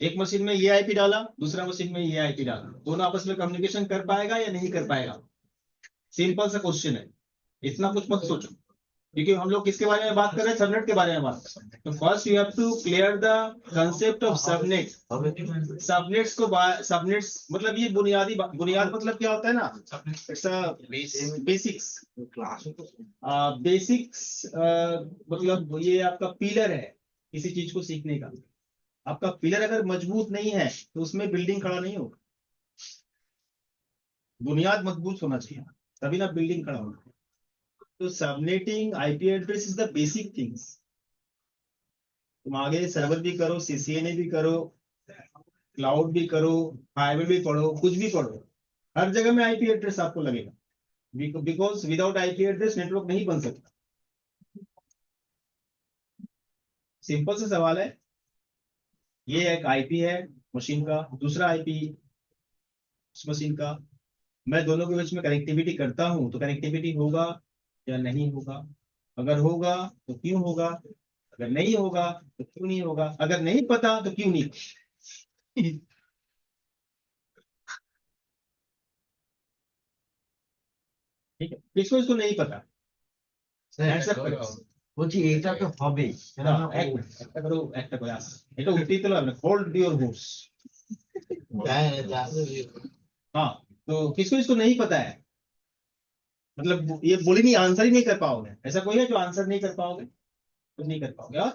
एक मशीन में ये आईपी डाला, दूसरा मशीन में ये आईपी डाला, दोनों आपस में कम्युनिकेशन कर पाएगा या नहीं कर पाएगा? सिंपल सा क्वेश्चन है, इतना कुछ मत सोचो। क्योंकि हम लोग किसके बारे में बात कर रहे हैं? सबनेट के बारे में बात कर रहे हैं। तो first you have to clear the concept of subnet. Subnets को सबनेट्स मतलब ये बुनियाद मतलब क्या होता है ना? It's basics. बेसिक्स मतलब ये आपका पिलर है किसी चीज को सीखने का। आपका पिलर अगर मजबूत नहीं है तो उसमें बिल्डिंग खड़ा नहीं होगा। बुनियाद मजबूत होना चाहिए, तभी ना बिल्डिंग खड़ा होगा। तो subnetting IP address is the basic things. तुम आगे सर्वर भी करो, CCNA भी करो, क्लाउड भी करो, हाईवे भी पढ़ो, कुछ भी पढ़ो, हर जगह में आईपी एड्रेस आपको लगेगा। Because without IP address network नहीं बन सकता। सिंपल सा सवाल है। ये एक आईपी है मशीन का, दूसरा आईपी मशीन का। मैं दोनों के बीच में कनेक्टिविटी करता हूं तो कनेक्टिविटी होगा या नहीं होगा? अगर होगा तो क्यों होगा? अगर नहीं होगा तो क्यों नहीं होगा? अगर नहीं पता तो क्यों नहीं? ठीक है, किसको इसको नहीं पता? Accept करो। বলছি এইটা তো হবে না, একটা করে আসে। এটা উঠতেই তো লাগবে। Hold your horse। हाँ, तो किसको इसको नहीं पता है? मतलब ये बोली नहीं, आंसर ही नहीं कर पाओगे। ऐसा कोई है जो आंसर नहीं कर पाओगे? तो नहीं कर पाओगे। और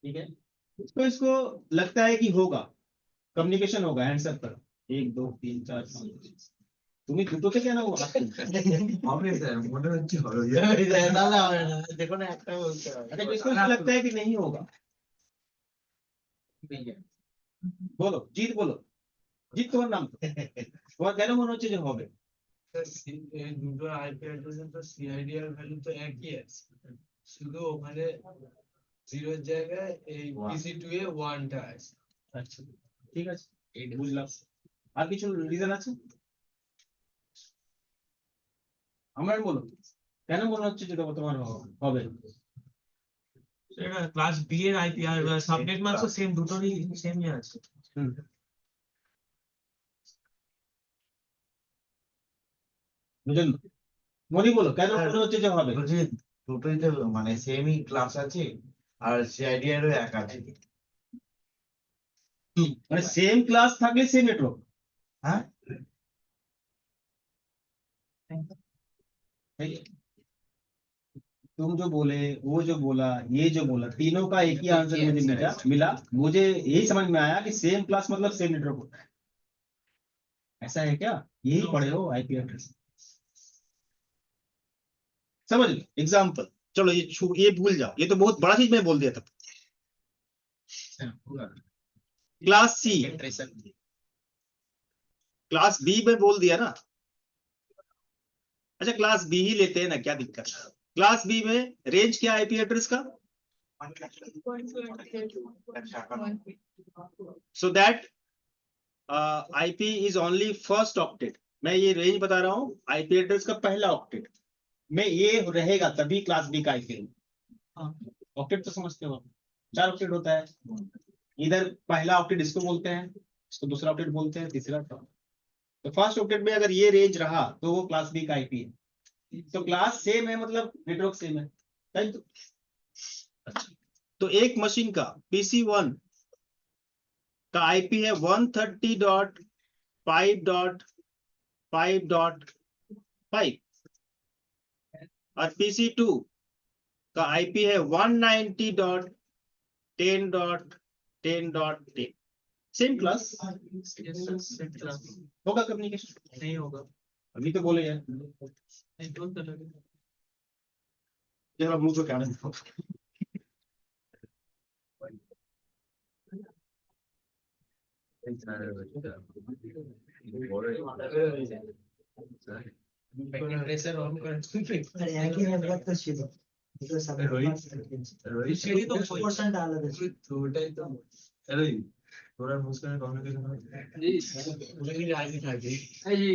ठीक है, इसको लगता है कि होगा, कम्युनिकेशन होगा। हैंड्स अप करो। 1 2 3 4 5। তুমি দুটো থেকে না হবে স্যার মনে হচ্ছে হবে না না হবে না দেখো না একটা বলতে হবে अच्छा, किसको इसको लगता है कि नहीं होगा? बोलो जीत, बोलो जीत। তোমার নাম তোমার কেন মনে হচ্ছে যে হবে? দুটো আইপি অ্যাড্রেসের তো সিআইডিআর ভ্যালু তো একই আছে, শুধু ওখানে 0 এর জায়গায় এই PC2 এ 1 টা আছে। আচ্ছা ঠিক আছে, বুঝলাম। আর কিছু রিজন আছে? আমার বলো কেন মনে হচ্ছে যে তোমার হবে? এটা ক্লাস বি এর আইপি আর সাবনেট মাস্ক সেম, দুটোরই সেমই আছে। বুঝলেন? মনি বলো কেন মনে হচ্ছে যে হবে? বলছি দুটোই তো মানে সেমই ক্লাস আছে আর সিআইডিআরও এক আছে। মানে সেম ক্লাস থাকলে সেম নেটওয়ার্ক। হ্যাঁ तुम जो बोले, वो जो बोला, ये जो बोला, तीनों का एक ही आंसर मुझे मिला। मुझे यही समझ में आया कि सेम क्लास मतलब सेम नेटवर्क होता है। ऐसा है क्या? यही पढ़े हो आईपी एड्रेस, समझ लो। एग्जाम्पल, चलो ये भूल जाओ, ये तो बहुत बड़ा चीज मैं बोल दिया था। क्लास C, क्लास B में बोल दिया ना। अच्छा क्लास बी ही लेते हैं ना, क्या दिक्कत है। क्लास बी में रेंज क्या आईपी एड्रेस का, so that IP is only first octet. मैं ये रेंज बता रहा हूँ, आईपी एड्रेस का पहला ऑक्टेट में ये रहेगा, तभी क्लास बी का आईपी। ऑक्टेट तो समझते हो, 4 ऑक्टेट होता है। इधर पहला ऑक्टेट इसको बोलते हैं, इसको दूसरा ऑक्टेट बोलते हैं, तीसरा। तो फर्स्ट ऑक्टेट में अगर ये रेंज रहा तो वो क्लास बी का आईपी है। तो क्लास सेम है मतलब नेटवर्क सेम है। तो एक मशीन का PC1 का आईपी है 130.5.5.5 और PC2 का आईपी है 190.10.10.10। सेम क्लास होगा कम्युनिकेशन? नहीं होगा, अभी तो बोले यार, जरा मुंह तो क्या प्रेशर ऑन कर একই নেটওয়ার্ক তো ছিল, দুটো সাবনেট সেটাই তো বলছি। 100% আলাদা ছিল। ওটাই তো তোরা মুসকানের কমিউনিকেশন জি ওটা কি আগে থাকে এই জি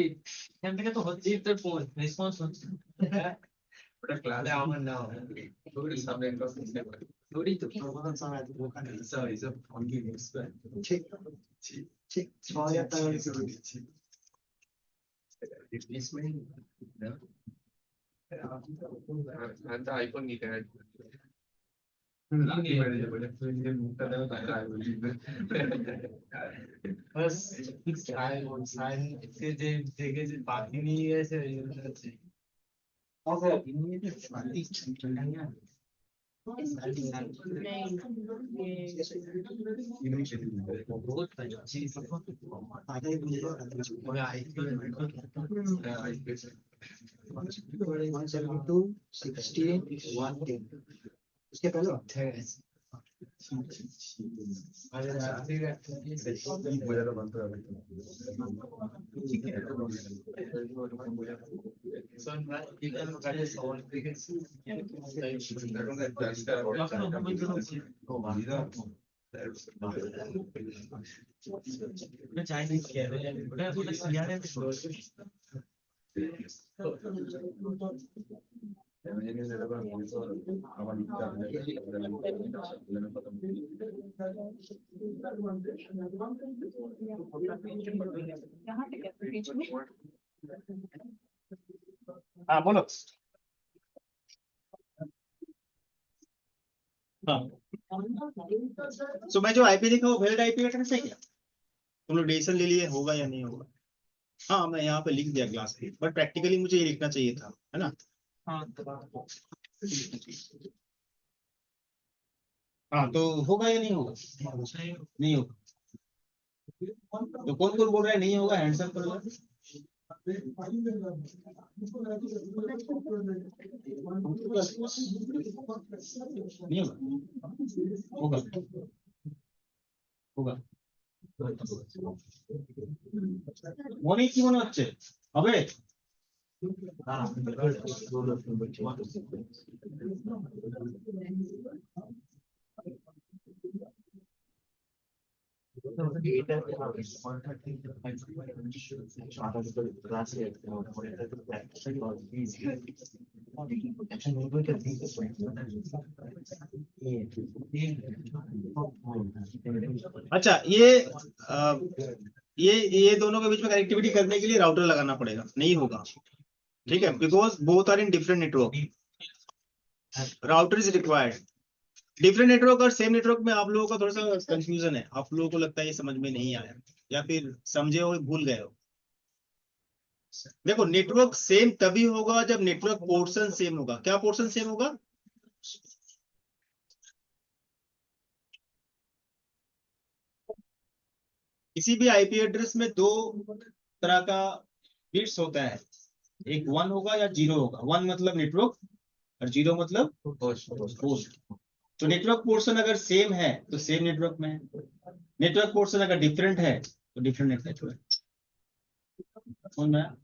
এখান থেকে তো হচ্ছেই তো ফোন রেসপন্স হচ্ছে ওটা ক্লাসে আমার না হয় থোड़ी सामने का थोड़ी तो প্রধান স্যার আজ ওখানে ऐसा ऐसा फोन की न्यूज़ पे ঠিক ঠিক 6000 টাকা দিয়েছি। इसमें ना आता आईफोन नहीं है नहीं मेरे बड़े तो ये मुक्ता देव का है बस साइन इसके जे जगह से बाकी नहीं है ऐसे बहुत चीज আগে বুঝলো और आईफोन 172 16 110 उसके पहले अरे रात्रि मुझे तो बनता है son más quitan locales son una Chinese que una señora हाँ बोलो। हाँ सो मैं जो आईपी लिखा वो वैलिड आईपी एड्रेस है क्या? तुम लोग डिसीजन ले लिए होगा या नहीं होगा? हाँ मैं यहाँ पे लिख दिया क्लास पे, बट प्रैक्टिकली मुझे ये लिखना चाहिए था, है ना? हाँ तो होगा या नहीं होगा? नहीं होगा। तो कौन कौन बोल रहा है नहीं होगा, हैंड्स अप करो। नहीं होगा, होगा মনে কি মনে হচ্ছে হবে? अच्छा ये दोनों के बीच में कनेक्टिविटी करने के लिए राउटर लगाना पड़ेगा, नहीं होगा, ठीक है? Because both are in different network, router is required. Different network और सेम नेटवर्क में आप लोगों का थोड़ा सा कंफ्यूजन है, आप लोगों को लगता है ये समझ में नहीं आया या फिर समझे हो भूल गए हो। देखो नेटवर्क सेम तभी होगा जब नेटवर्क पोर्शन सेम होगा। क्या पोर्शन सेम होगा? किसी भी आईपी एड्रेस में दो तरह का बिट्स होता है, एक 1 होगा या 0 होगा। 1 मतलब नेटवर्क और 0 मतलब होस्ट। तो नेटवर्क पोर्शन अगर सेम है तो सेम नेटवर्क में है, नेटवर्क पोर्शन अगर डिफरेंट है तो डिफरेंट नेटवर्क है। समझ में आया?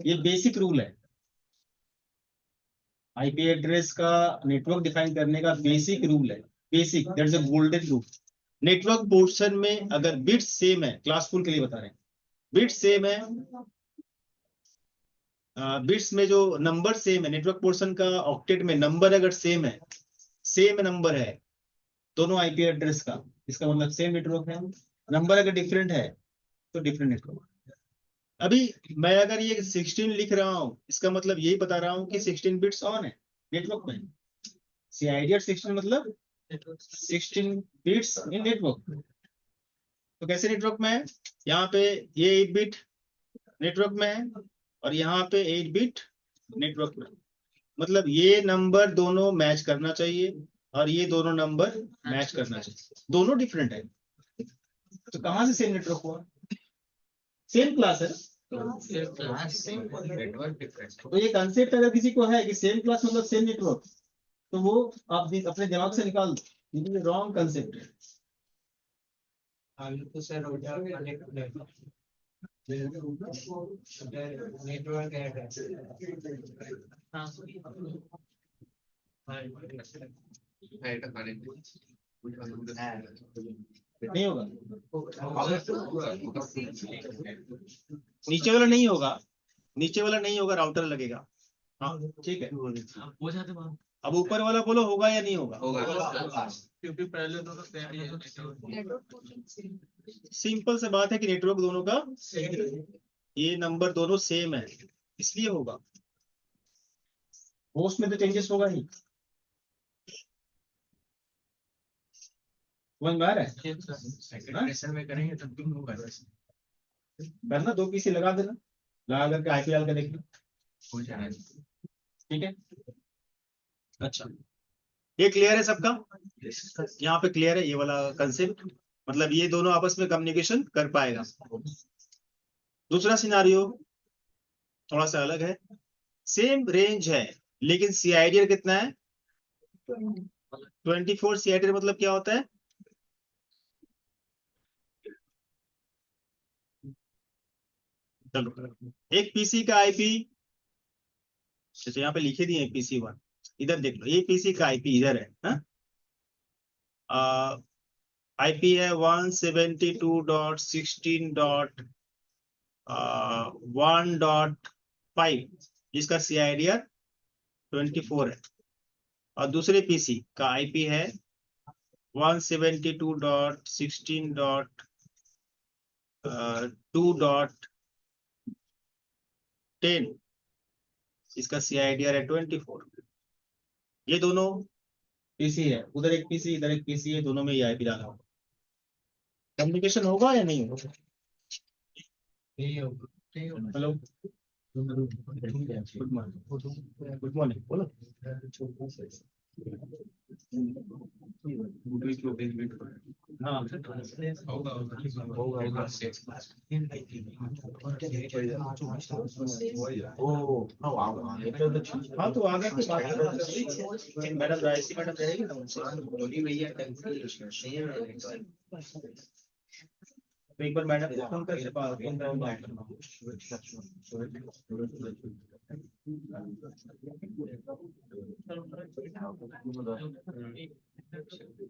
ये बेसिक रूल है। आईपी एड्रेस का नेटवर्क डिफाइन करने का बेसिक रूल है, basic, that's a golden rule. Network portion में अगर बिट्स सेम है, क्लास फुल के लिए बता रहे हैं, बिट्स सेम है, बिट्स में जो नंबर सेम है, नेटवर्क पोर्शन का ऑक्टेट में नंबर अगर सेम है, सेम नंबर है दोनों आईपी एड्रेस का, इसका मतलब सेम नेटवर्क है। नंबर अगर डिफरेंट है तो डिफरेंट नेटवर्क। अभी मैं अगर ये 16 लिख रहा हूं, इसका मतलब यही बता रहा हूं कि 16 बिट्स ऑन है नेटवर्क में। सीआईडी 16 मतलब 16 बिट्स इन नेटवर्क। तो कैसे नेटवर्क में है, यहाँ पे ये 8 बिट नेटवर्क में है और यहाँ पे 8 बिट नेटवर्क में, मतलब ये नंबर दोनों मैच करना चाहिए और ये दोनों नंबर मैच करना चाहिए, दोनों डिफरेंट है। तो कहां से सेम नेटवर्क हुआ, सेम क्लास है। Network difference. तो ये कंसेप्ट अगर किसी को है कि सेम क्लास मतलब सेम नेटवर्क, तो वो आप अपने दिमाग से निकाल दो, ये रॉन्ग कंसेप्ट है। तो सर हो जाएगा नेटवर्क नहीं होगा, नीचे वाला नहीं होगा, नीचे वाला नहीं होगा, राउटर लगेगा। हाँ ठीक है, हो जाते हैं। अब ऊपर वाला बोलो होगा या नहीं होगा? क्योंकि पहले दोनों सिंपल से बात है कि नेटवर्क दोनों का ये नंबर दोनों सेम है, इसलिए होगा। होस्ट में तो चेंजेस होगा ही। समझ में आ रहा है? सेकंड में करेंगे तब भी होगा, करना 2 पीसी लगा देना, लगा करके आईपी डाल के देखना, हो जाएगा। ठीक है। अच्छा, ये क्लियर है सबका? यहाँ पे क्लियर है ये वाला कंसेप्ट, मतलब ये दोनों आपस में कम्युनिकेशन कर पाएगा। दूसरा सिनारियो थोड़ा सा अलग है, सेम रेंज है लेकिन सीआईडी कितना है 24। सीआईडी मतलब क्या होता है? चलो, एक पीसी का आईपी, अच्छा यहाँ पे लिखे दिए पीसी 1, इधर देख लो, ये पीसी का आईपी इधर है, आईपी है 172.16.1.5, जिसका सीआईडीआर 24 है, और दूसरे पीसी का आईपी है 172.16.2.10, इसका सीआईडीआर है 24। ये दोनों पीसी है, उधर एक पीसी इधर एक पीसी है, दोनों में ये आईपी डाला होगा, कम्युनिकेशन होगा या नहीं होगा? हेलो, गुड मॉर्निंग, बोलो। हाँ हाँ, तो आगे की बात मैडम रायसी मैडम रहेगी ना उनसे, तो एक बार मैडम को फोन करके बात करना।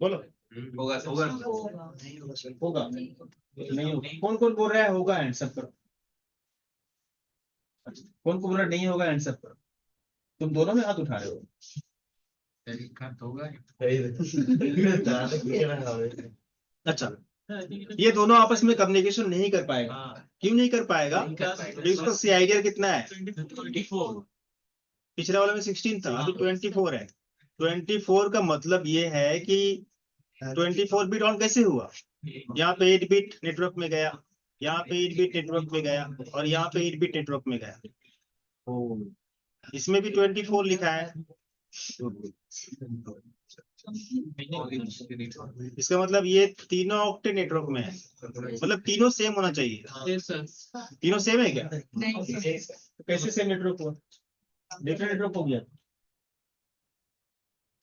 बोलो, होगा होगा होगा नहीं होगा? कौन कौन बोल रहा है होगा, आंसर करो। कौन कौन बोल रहा है नहीं होगा, आंसर करो। तुम दोनों में हाथ उठा रहे हो। तरीका तो होगा। अच्छा, ये दोनों आपस में कम्युनिकेशन नहीं कर पाएगा। क्यों नहीं कर पाएगा? इसका सीआईडी कितना है? 24। पिछले वाले में 16 था, अभी 24 है। 24 का मतलब ये है कि 24 बिट ऑन कैसे हुआ? यहाँ पे 8 बिट नेटवर्क में गया, यहाँ पे 8 बिट नेटवर्क में गया, और यहाँ पे 8 बिट नेटवर्क में गया। इसमें भी 24 लिखा है, इसका मतलब ये तीनों ऑक्टेट नेटवर्क में है, मतलब तीनों सेम होना चाहिए। तीनों सेम है क्या? तो कैसे सेम नेटवर्क हुआ? डिफरेंट नेटवर्क हो गया।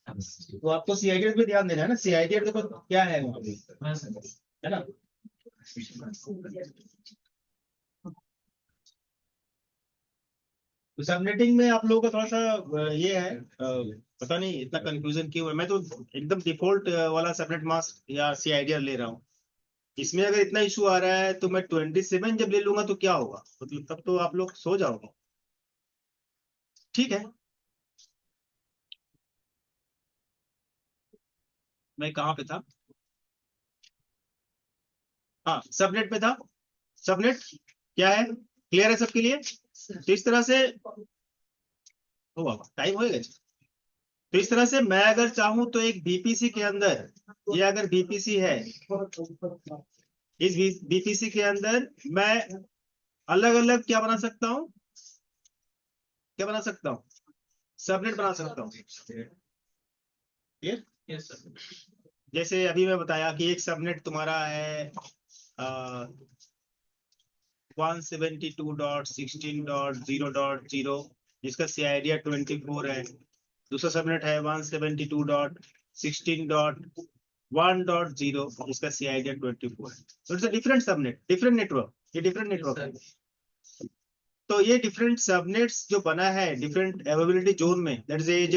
तो आपको सीआईडी पे ध्यान देना है ना, सीआईडी देखो क्या है वहाँ पे, है ना? तो सबनेटिंग में आप लोगों का थोड़ा सा ये है पता नहीं इतना कंफ्यूजन क्यों है। मैं तो एकदम डिफॉल्ट वाला सबनेट मास्क या सी आइडिया ले रहा हूँ। इसमें अगर इतना इशू आ रहा है तो मैं 27 जब ले लूंगा तो क्या होगा, मतलब तब तो आप लोग सो जाओगे। ठीक है, मैं कहाँ पे था? हाँ, सबनेट पे था। सबनेट क्या है, क्लियर है सबके लिए? तो इस तरह से टाइम होएगा। तो इस तरह से मैं अगर चाहूं तो एक बीपीसी के अंदर, ये अगर बीपीसी है, इस बीपीसी के अंदर मैं अलग अलग क्या बना सकता हूं, क्या बना सकता हूं, सबनेट बना सकता हूं। Yes sir. जैसे अभी मैं बताया कि एक सबनेट तुम्हारा है 172.16.0.0 जिसका CID 24 है। दूसरा सबनेट है 172.16.1.0 जिसका CID 24 है। तो it's a different subnet, different network, ये डिफरेंट नेटवर्क है। तो ये डिफरेंट सबनेट्स जो बना है डिफरेंट अवेलेबिलिटी जोन में, that is AZ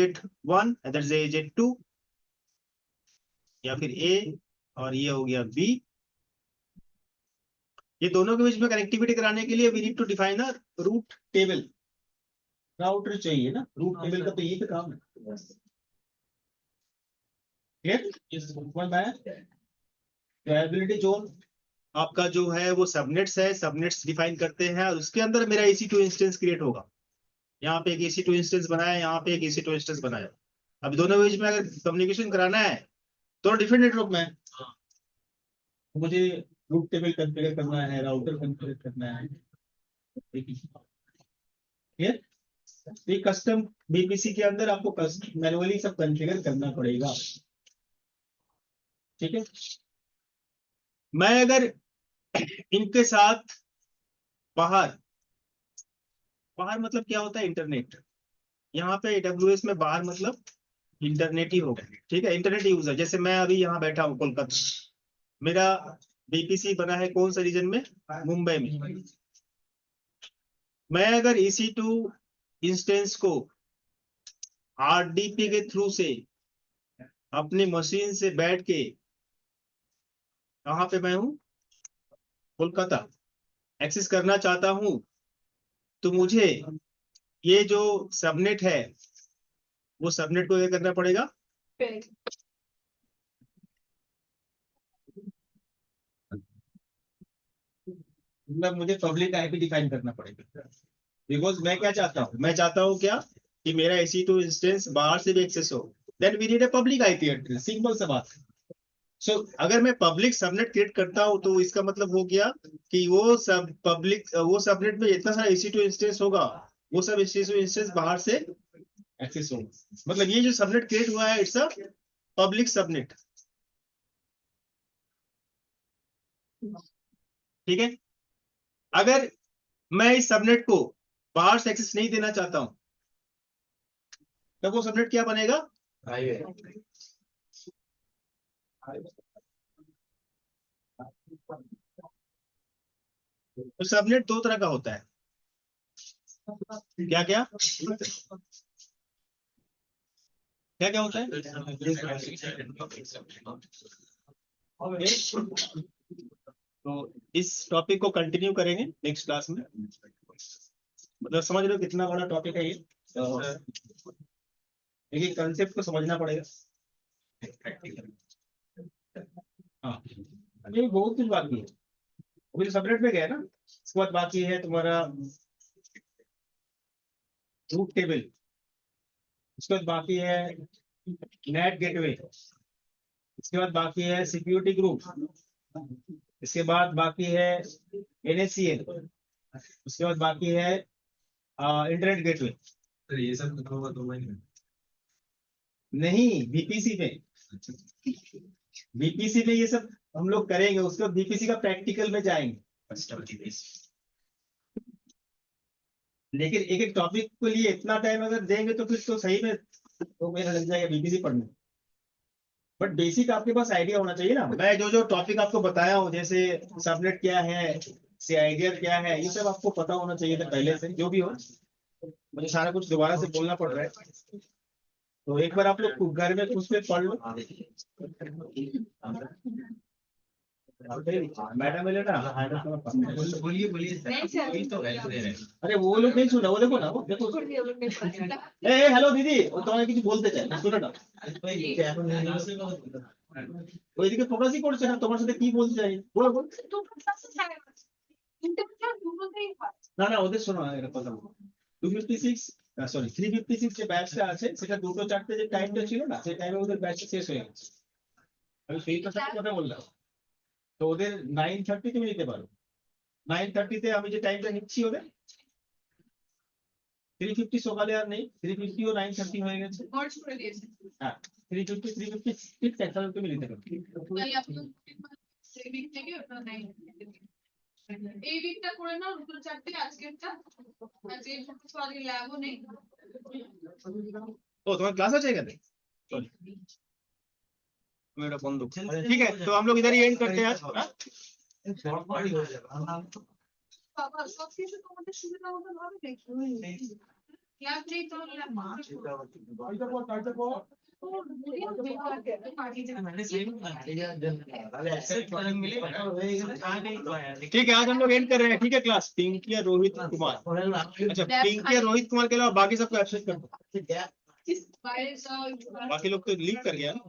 1 that is AZ 2 या फिर A और ये हो गया B। ये दोनों के बीच में कनेक्टिविटी कराने के लिए we need to define a route table. Router चाहिए ना, रूट टेबल का तो यही तो काम है। अवेलेबिलिटी जोन आपका जो है वो सबनेट्स है, सबनेट्स डिफाइन करते हैं और उसके अंदर मेरा EC2 इंस्टेंस क्रिएट होगा। यहाँ पे एक EC2 इंस्टेंस बनाया, यहाँ पे एक EC2 इंस्टेंस बनाया। अब दोनों बीच में अगर कम्युनिकेशन कराना है तो डिफरेंट नेटवर्क में है। मुझे रूट टेबल कॉन्फ़िगर करना है, राउटर कॉन्फ़िगर करना है, क्लियर? ये कस्टम बीपीसी के अंदर आपको मैनुअली सब कॉन्फ़िगर करना पड़ेगा। ठीक है, मैं अगर इनके साथ बाहर, बाहर मतलब क्या होता है, इंटरनेट। यहाँ पे AWS में बाहर मतलब इंटरनेट ही होगा। ठीक है, इंटरनेट यूजर, जैसे मैं अभी यहाँ बैठा हूँ कोलकाता, मेरा बीपीसी बना है कौन सा रीजन में, मुंबई में। मैं अगर EC2 इंस्टेंस को RDP के थ्रू से अपनी मशीन से बैठ के, कहाँ पे मैं हूं, कोलकाता, एक्सेस करना चाहता हूं, तो मुझे ये जो सबनेट है वो सबनेट को क्या करना पड़ेगा, मतलब मुझे पब्लिक आईपी डिफाइन करना पड़ेगा। बिकॉज मैं क्या चाहता हूँ, मैं चाहता हूँ क्या कि मेरा EC2 इंस्टेंस बाहर से भी एक्सेस हो, then we need a public IP address, simple सा बात है। सो अगर मैं पब्लिक सबनेट क्रिएट करता हूं तो इसका मतलब हो गया कि वो सब पब्लिक, वो सबनेट में इतना सारा EC2 इंस्टेंस होगा, वो सब EC2 इंस्टेंस बाहर से एक्सेस होगा। मतलब ये जो सबनेट क्रिएट हुआ है इट्स अ पब्लिक सबनेट। ठीक है, अगर मैं इस सबनेट को बाहर से एक्सेस नहीं देना चाहता हूं तब वो सबनेट क्या बनेगा, तो सबनेट दो तरह का होता है। क्या क्या क्या क्या होता है? तो इस टॉपिक को कंटिन्यू करेंगे नेक्स्ट क्लास में। मतलब समझ रहे हो कितना बड़ा टॉपिक है ये, एक कंसेप्ट को समझना पड़ेगा। हाँ, ये बहुत कुछ बाकी है, अभी तो सबनेट में गया ना। इसके बाद बाकी है तुम्हारा रूट टेबल, उसके बाद बाकी है नेट गेटवे, इसके बाद बाकी है सिक्योरिटी ग्रुप, इसके बाद बाकी है NACL, उसके बाद बाकी है इंटरनेट गेटवे। ये सब खत्म होगा 2 महीने में? नहीं, बीपीसी में, बीपीसी में ये सब हम लोग करेंगे, उसके बाद बीपीसी का प्रैक्टिकल में जाएंगे। लेकिन एक एक टॉपिक के लिए इतना टाइम अगर देंगे तो फिर तो सही में 2 महीना लग जाएगा बीपीसी पढ़ने। बट बेसिक आपके पास आइडिया होना चाहिए ना। मैं जो जो टॉपिक आपको बताया हूँ, जैसे सबनेट क्या है, CIDR क्या है, ये सब आपको पता होना चाहिए था पहले से, जो भी हो। मुझे सारा कुछ दोबारा से बोलना पड़ रहा है, तो एक बार आप लोग घर में खुद से पढ़ लो। मैडम बोले ना, बोलिए बोलिए सर, अभी तो वैल्यू दे रहे हैं। अरे वो लोग नहीं सुना, वो देखो ना, वो देखो। ए हेलो दीदी, वो তোমাকে কিছু বলতে চাই, শুনো না। ওইদিকে ফোকাসই করছে না, তোমার সাথে কি বলতে চাই বলো বলো। না না, ওদের শোনো একটা কথা বলো। 256 সরি 356 যে ব্যাচটা আছে সেটা দুটো চারটে যে টাইমটা ছিল না, সেই টাইমে ওদের ব্যাচটা শেষ হয়ে গেছে। আমি সেইটার সাথে কথা বললাম, তো ওদের 9:30 তুমি নিতে পারো। 9:30 তে আমি যে টাইমটা নিচ্ছি ওদের 350 সকালে আর নেই, 350 ও 9:30 হয়ে গেছে। হ্যাঁ 350 356 একসাথে তুমি নিতে পারো। এই উইকটা করে নাও, দুটো চারটে আজকেরটা, আজকে সরি ল্যাবও নেই। ओ तुम्हारा क्लास আছে এখানে? सॉरी मेरा बंद हो। ठीक है, तो हम लोग इधर ही एंड करते हैं आज। हाँ? বাবা সবকিছু তোমাদের সুবিধা মতো হবে নাকি? ক্লাস নেই তো ठीक है, आज हम लोग एंड कर रहे हैं। ठीक है क्लास, पिंकी या रोहित कुमार। अच्छा पिंकी या रोहित कुमार के अलावा बाकी सबको एब्सेंट कर दो। बाकी लोग तो लीव कर गया ना।